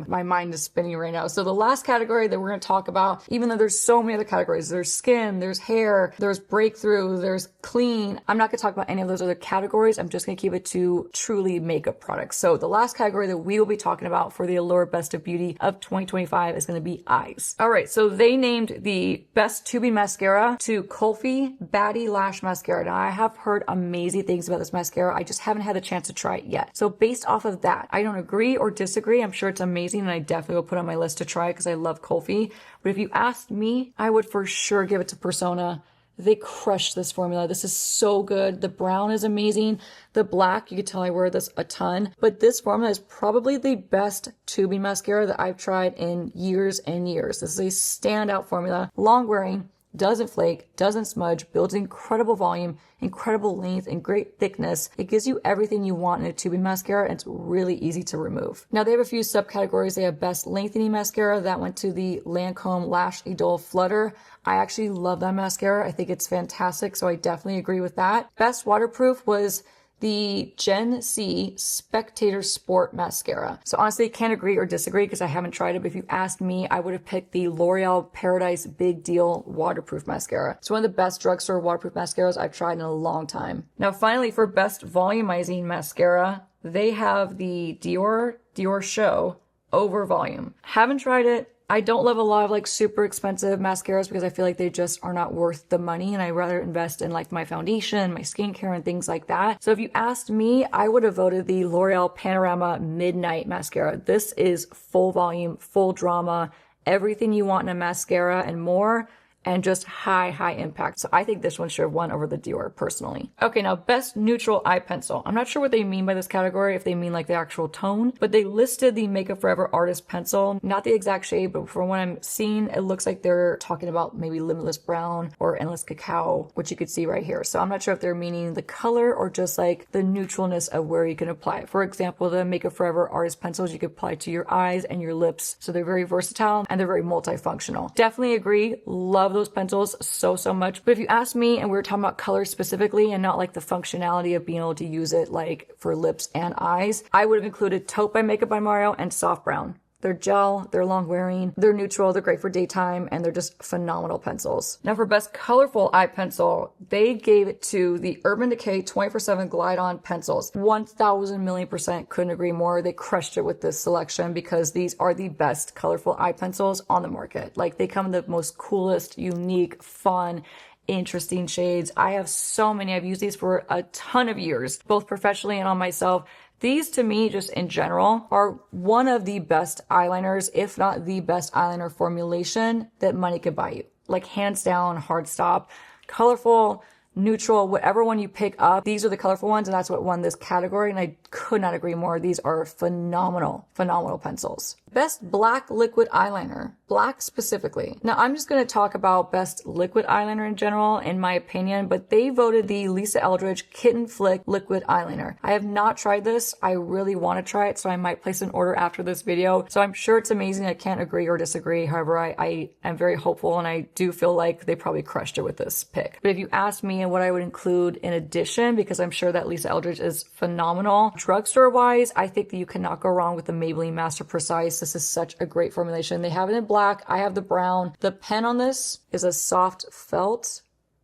my mind is spinning right now. So the last category that we're going to talk about, even though there's so many other categories, there's skin, there's hair, there's breakthrough, there's clean. I'm not going to talk about any of those other categories. I'm just going to keep it to truly makeup products. So the last category that we will be talking about for the Allure Best of Beauty of 2025 is going to be eyes. All right, so they named the best tubing mascara to Kulfi Batty Lash Mascara. Now, I have heard amazing things about this mascara. I just haven't had a chance to try it yet. So based off of that, I don't agree or disagree. I'm sure it's amazing, and I definitely will put it on my list to try it because I love Kulfi. But if you asked me, I would for sure give it to Persona. They crushed this formula. This is so good. The brown is amazing. The black, you can tell I wear this a ton. But this formula is probably the best tubing mascara that I've tried in years and years. This is a standout formula. Long wearing, doesn't flake, doesn't smudge, builds incredible volume, incredible length, and great thickness. It gives you everything you want in a tubing mascara, and it's really easy to remove. Now, they have a few subcategories. They have Best Lengthening Mascara. That went to the Lancome Lash Idole Flutter. I actually love that mascara. I think it's fantastic, so I definitely agree with that. Best Waterproof was the Gen C Spectator Sport Mascara. So honestly, can't agree or disagree because I haven't tried it, but if you asked me, I would have picked the L'Oreal Paradise Big Deal Waterproof Mascara. It's one of the best drugstore waterproof mascaras I've tried in a long time. Now finally, for Best Volumizing Mascara, they have the Dior Show Over Volume. Haven't tried it. I don't love a lot of like super expensive mascaras because I feel like they just are not worth the money, and I'd rather invest in like my foundation, my skincare, and things like that. So if you asked me, I would have voted the L'Oreal Panorama Midnight Mascara. This is full volume, full drama, everything you want in a mascara and more, and just high impact. So I think this one should have won over the Dior personally. Okay, now Best Neutral Eye Pencil. I'm not sure what they mean by this category, if they mean like the actual tone, but they listed the Makeup Forever Artist Pencil, not the exact shade, but from what I'm seeing, it looks like they're talking about maybe Limitless Brown or Endless Cacao, which you could see right here. So I'm not sure if they're meaning the color or just like the neutralness of where you can apply it. For example, the Makeup Forever Artist Pencils you could apply to your eyes and your lips. So they're very versatile and they're very multifunctional. Definitely agree. Love the those pencils so much. But if you ask me, and we were talking about colors specifically and not like the functionality of being able to use it like for lips and eyes, I would have included Taupe by Makeup by Mario and Soft Brown. They're gel, they're long wearing, they're neutral, they're great for daytime, and they're just phenomenal pencils. Now for best colorful eye pencil, they gave it to the Urban Decay 24/7 Glide On pencils. 1000,000,000% couldn't agree more. They crushed it with this selection because these are the best colorful eye pencils on the market. Like, they come in the most coolest, unique, fun, interesting shades. I have so many. I've used these for a ton of years, both professionally and on myself. These, to me, just in general, are one of the best eyeliners, if not the best eyeliner formulation that money could buy you. Like, hands down, hard stop, colorful, neutral, whatever one you pick up. These are the colorful ones, and that's what won this category, and I could not agree more. These are phenomenal pencils. Best black liquid eyeliner. Black specifically. Now, I'm just going to talk about best liquid eyeliner in general, in my opinion, but they voted the Lisa Eldridge Kitten Flick liquid eyeliner. I have not tried this. I really want to try it, so I might place an order after this video. So I'm sure it's amazing. I can't agree or disagree. However, I am very hopeful, and I do feel like they probably crushed it with this pick. But if you ask me and what I would include in addition, because I'm sure that Lisa Eldridge is phenomenal, drugstore wise, I think that you cannot go wrong with the Maybelline Master Precise. This is such a great formulation. They have it in black. I have the brown. The pen on this is a soft felt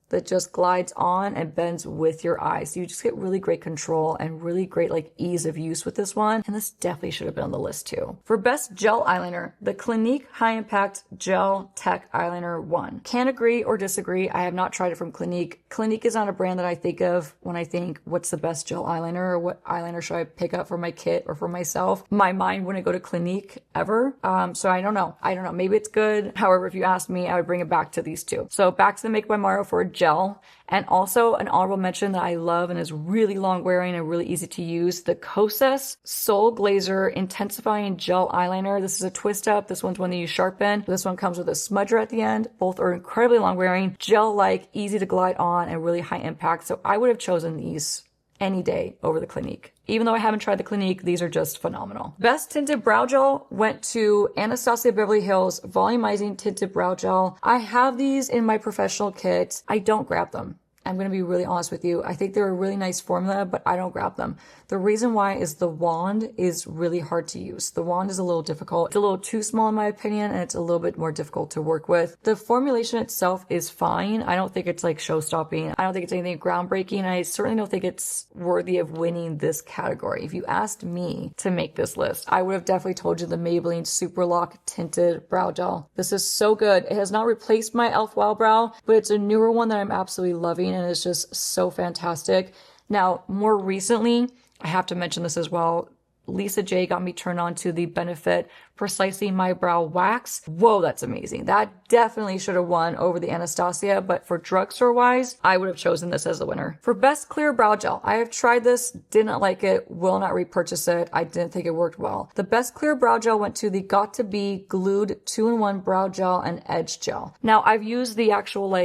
that just glides on and bends with your eyes. So you just get really great control and really great like ease of use with this one. And this definitely should have been on the list too. For best gel eyeliner, the Clinique High Impact Gel Tech Eyeliner won. Can't agree or disagree. I have not tried it from Clinique. Clinique is not a brand that I think of when I think what's the best gel eyeliner or what eyeliner should I pick up for my kit or for myself. My mind wouldn't go to Clinique ever. So I don't know. Maybe it's good. However, if you asked me, I would bring it back to these two. So back to the Makeup by Mario for a gel, and also an honorable mention that I love and is really long wearing and really easy to use, the Kosas Soul Glazer Intensifying Gel Eyeliner. This is a twist up. This one's one that you sharpen. This one comes with a smudger at the end. Both are incredibly long wearing, gel-like, easy to glide on, and really high impact. So I would have chosen these any day over the Clinique. Even though I haven't tried the Clinique, these are just phenomenal. Best tinted brow gel went to Anastasia Beverly Hills Volumizing Tinted Brow Gel. I have these in my professional kit. I don't grab them. I'm going to be really honest with you. I think they're a really nice formula, but I don't grab them. The reason why is the wand is really hard to use. The wand is a little difficult. It's a little too small in my opinion, and it's a little bit more difficult to work with. The formulation itself is fine. I don't think it's like show-stopping. I don't think it's anything groundbreaking. I certainly don't think it's worthy of winning this category. If you asked me to make this list, I would have definitely told you the Maybelline Super Lock Tinted Brow Gel. This is so good. It has not replaced my e.l.f. Wow Brow, but it's a newer one that I'm absolutely loving, and it's just so fantastic. Now, more recently, I have to mention this as well, Lisa J got me turned on to the Benefit Precisely My Brow Wax. Whoa, that's amazing. That definitely should have won over the Anastasia, but for drugstore wise, I would have chosen this as the winner. For best clear brow gel, I have tried this, didn't like it, will not repurchase it. I didn't think it worked well. The best clear brow gel went to the Got to Be Glued 2-in-1 Brow Gel and Edge Gel. Now, I've used the actual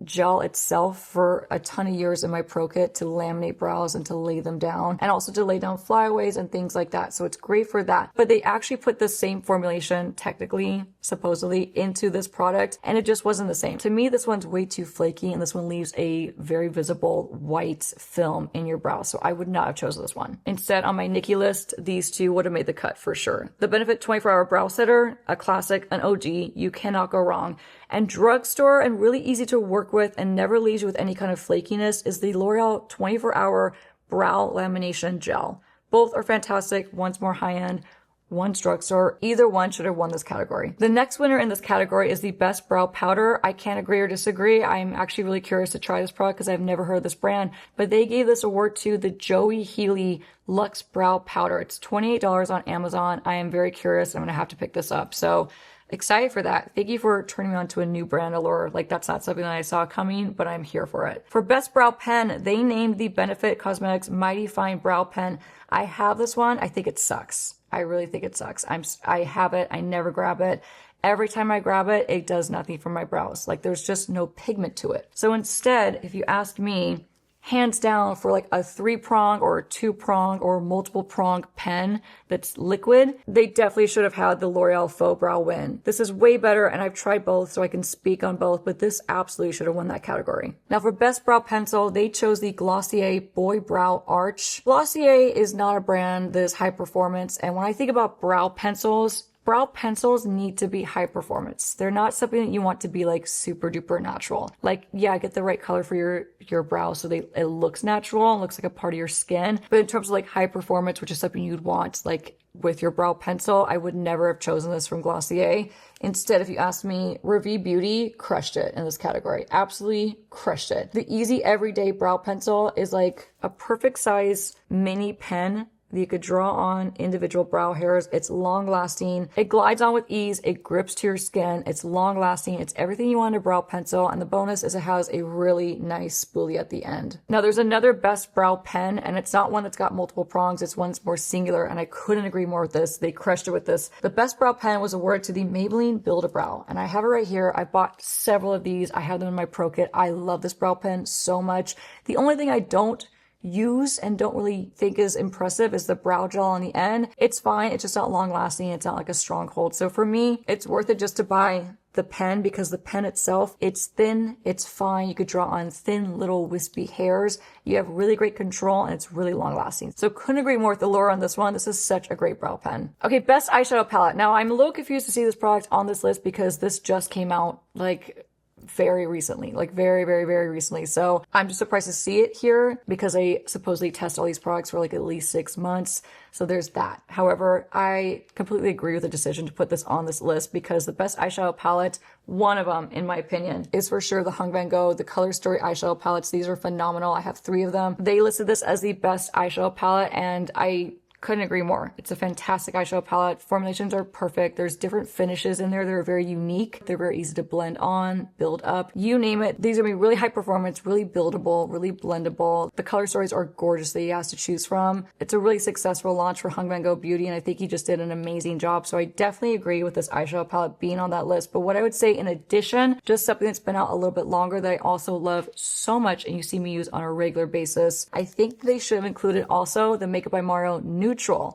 gel itself for a ton of years in my pro kit to laminate brows and to lay them down, and also to lay down flyaways and things like that. So it's great for that. But they actually put the same formulation, technically, supposedly, into this product, and it just wasn't the same. To me, this one's way too flaky, and this one leaves a very visible white film in your brow. So I would not have chosen this one. Instead, on my Nikki list, these two would have made the cut for sure. The Benefit 24-Hour Brow Setter, a classic, an OG, you cannot go wrong. And drugstore and really easy to work with and never leaves you with any kind of flakiness is the L'Oreal 24-Hour Brow Lamination Gel. Both are fantastic. One's more high-end, one's drugstore. Either one should have won this category. The next winner in this category is the best brow powder. I can't agree or disagree. I'm actually really curious to try this product because I've never heard of this brand, but they gave this award to the Joey Healy Luxe Brow Powder. It's $28 on Amazon. I am very curious. I'm going to have to pick this up. So excited for that. Thank you for turning me on to a new brand, Allure. That's not something that I saw coming, but I'm here for it. For best brow pen, they named the Benefit Cosmetics Mighty Fine Brow Pen. I have this one. I think it sucks. I really think it sucks. I have it. I never grab it. Every time I grab it, it does nothing for my brows. There's just no pigment to it. So instead, if you asked me, hands down for like a 3-prong or a 2-prong or multiple prong pen that's liquid, they definitely should have had the L'Oreal Faux Brow win. This is way better, and I've tried both so I can speak on both, but this absolutely should have won that category. Now for best brow pencil, they chose the Glossier Boy Brow Arch. Glossier is not a brand that is high performance, and when I think about brow pencils need to be high performance. They're not something that you want to be like super duper natural. Like, yeah, get the right color for your brow so it looks natural and looks like a part of your skin. But in terms of like high performance, which is something you'd want like with your brow pencil, I would never have chosen this from Glossier. Instead, if you asked me, Revie Beauty crushed it in this category. Absolutely crushed it. The Easy Everyday Brow Pencil is like a perfect size mini pen that you could draw on individual brow hairs. It's long lasting. It glides on with ease. It grips to your skin. It's long lasting. It's everything you want in a brow pencil. And the bonus is it has a really nice spoolie at the end. Now there's another best brow pen, and it's not one that's got multiple prongs. It's one that's more singular, and I couldn't agree more with this. They crushed it with this. The best brow pen was awarded to the Maybelline Build-A-Brow, and I have it right here. I bought several of these. I have them in my pro kit. I love this brow pen so much. The only thing I don't use and don't really think is impressive is the brow gel on the end. It's fine. It's just not long lasting. It's not like a stronghold. So for me, it's worth it just to buy the pen because the pen itself, it's thin, it's fine. You could draw on thin little wispy hairs. You have really great control, and it's really long lasting. So couldn't agree more with Allure on this one. This is such a great brow pen. Okay, best eyeshadow palette. Now I'm a little confused to see this product on this list because this just came out like very recently, like very, very, very recently. So I'm just surprised to see it here because I supposedly test all these products for like at least 6 months. So there's that. However, I completely agree with the decision to put this on this list because the best eyeshadow palette, one of them, in my opinion, is for sure the Hung Van Gogh, the Color Story eyeshadow palettes. These are phenomenal. I have 3 of them. They listed this as the best eyeshadow palette, and I couldn't agree more. It's a fantastic eyeshadow palette. Formulations are perfect. There's different finishes in there that are very unique. They're very easy to blend on, build up, you name it. These are gonna be really high performance, really buildable, really blendable. The color stories are gorgeous that he has to choose from. It's a really successful launch for Hung Van Gogh Beauty, and I think he just did an amazing job. So I definitely agree with this eyeshadow palette being on that list. But what I would say in addition, just something that's been out a little bit longer that I also love so much and you see me use on a regular basis, I think they should have included also the Makeup by Mario Neutral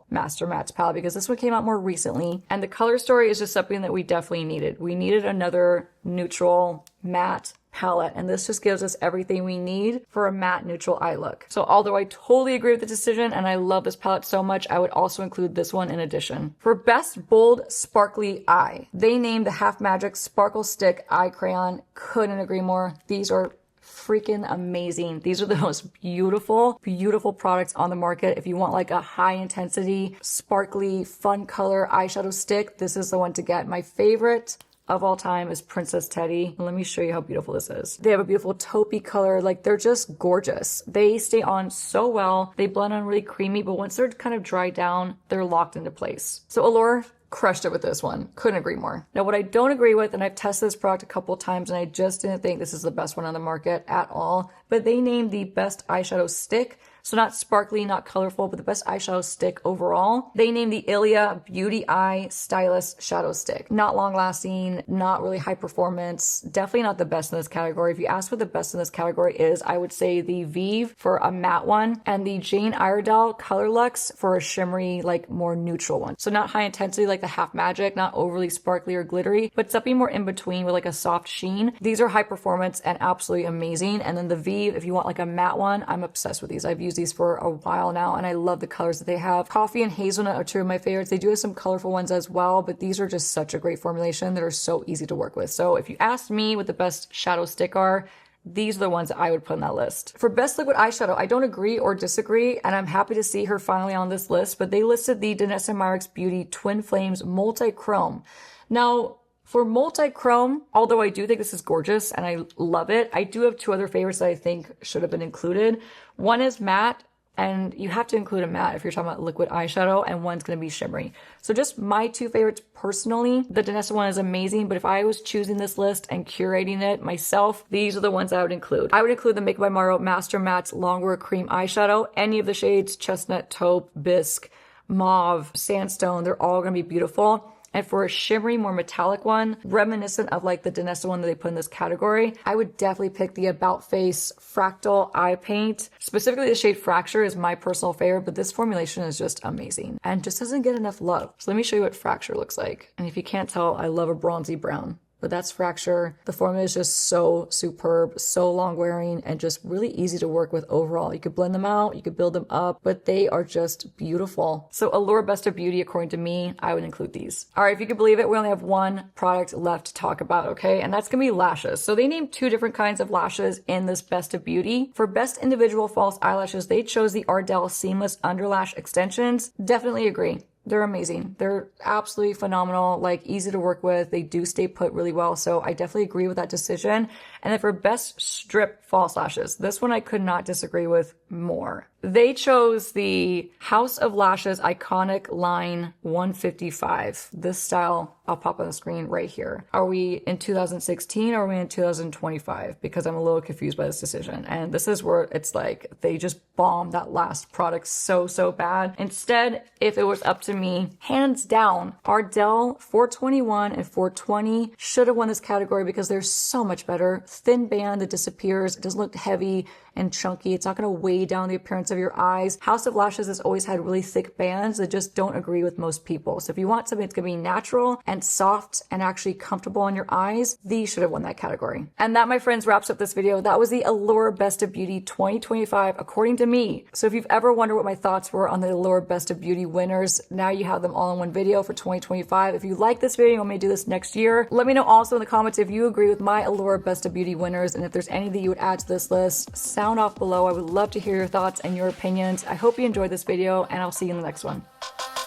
Master Mattes palette because this one came out more recently, and the color story is just something that we definitely needed. We needed another neutral matte palette, and this just gives us everything we need for a matte neutral eye look. So although I totally agree with the decision and I love this palette so much, I would also include this one in addition. For best bold sparkly eye, they named the Half Magic Sparkle Stick Eye Crayon. Couldn't agree more. These are freaking amazing. These are the most beautiful, beautiful products on the market. If you want like a high intensity, sparkly, fun color eyeshadow stick, this is the one to get. My favorite of all time is Princess Teddy. Let me show you how beautiful this is. They have a beautiful taupey color. Like, they're just gorgeous. They stay on so well. They blend on really creamy, but once they're kind of dried down, they're locked into place. So Allure crushed it with this one. Couldn't agree more. Now, what I don't agree with, and I've tested this product a couple times, and I just didn't think this is the best one on the market at all, but they named the best eyeshadow stick. So not sparkly, not colorful, but the best eyeshadow stick overall. They named the Ilia Beauty Eye Stylus Shadow Stick. Not long lasting, not really high performance, definitely not the best in this category. If you ask what the best in this category is, I would say the Vive for a matte one and the Jane Iredale Color Luxe for a shimmery, like more neutral one. So not high intensity like the Half Magic, not overly sparkly or glittery, but something more in between with like a soft sheen. These are high performance and absolutely amazing. And then the Vive, if you want like a matte one, I'm obsessed with these. I've used these for a while now, and I love the colors that they have. Coffee and hazelnut are two of my favorites. They do have some colorful ones as well, but these are just such a great formulation that are so easy to work with. So if you asked me what the best shadow stick are, these are the ones that I would put on that list. For best liquid eyeshadow, I don't agree or disagree, and I'm happy to see her finally on this list, but they listed the Danessa Myricks Beauty Twin Flames Multi-Chrome. Now, for multi-chrome, although I do think this is gorgeous and I love it, I do have 2 other favorites that I think should have been included. One is matte, and you have to include a matte if you're talking about liquid eyeshadow, and one's going to be shimmery. So just my 2 favorites personally. The Danessa one is amazing, but if I was choosing this list and curating it myself, these are the ones I would include. I would include the Makeup by Mario Master Mattes Longwear Cream Eyeshadow. Any of the shades, chestnut, taupe, bisque, mauve, sandstone, they're all going to be beautiful. And for a shimmery, more metallic one, reminiscent of like the Danessa one that they put in this category, I would definitely pick the About Face Fractal Eye Paint. Specifically, the shade Fracture is my personal favorite, but this formulation is just amazing and just doesn't get enough love. So let me show you what Fracture looks like. And if you can't tell, I love a bronzy brown. But that's Fracture. The formula is just so superb, so long wearing, and just really easy to work with overall. You could blend them out, you could build them up, but they are just beautiful. So Allure Best of Beauty, according to me, I would include these. All right, if you could believe it, we only have one product left to talk about, okay? And that's gonna be lashes. So they named 2 different kinds of lashes in this Best of Beauty. For Best Individual False Eyelashes, they chose the Ardell Seamless Underlash Extensions. Definitely agree. They're amazing. They're absolutely phenomenal, like easy to work with. They do stay put really well. So I definitely agree with that decision. And then for Best Strip False Lashes, this one I could not disagree with more. They chose the House of Lashes Iconic Line 155. This style, I'll pop on the screen right here. Are we in 2016 or are we in 2025? Because I'm a little confused by this decision. And this is where it's like, they just bombed that last product so bad. Instead, if it was up to me, hands down, Ardell 421 and 420 should have won this category because they're so much better. Thin band that disappears. It doesn't look heavy and chunky. It's not going to weigh down the appearance of your eyes. House of Lashes has always had really thick bands that just don't agree with most people. So if you want something that's going to be natural and soft and actually comfortable on your eyes, these should have won that category. And that, my friends, wraps up this video. That was the Allure Best of Beauty 2025, according to me. So if you've ever wondered what my thoughts were on the Allure Best of Beauty winners, now you have them all in one video for 2025. If you like this video and want me to do this next year, let me know also in the comments if you agree with my Allure Best of Beauty winners and if there's any that you would add to this list. Sound off below. I would love to hear your thoughts and your opinions. I hope you enjoyed this video and I'll see you in the next one.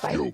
Bye.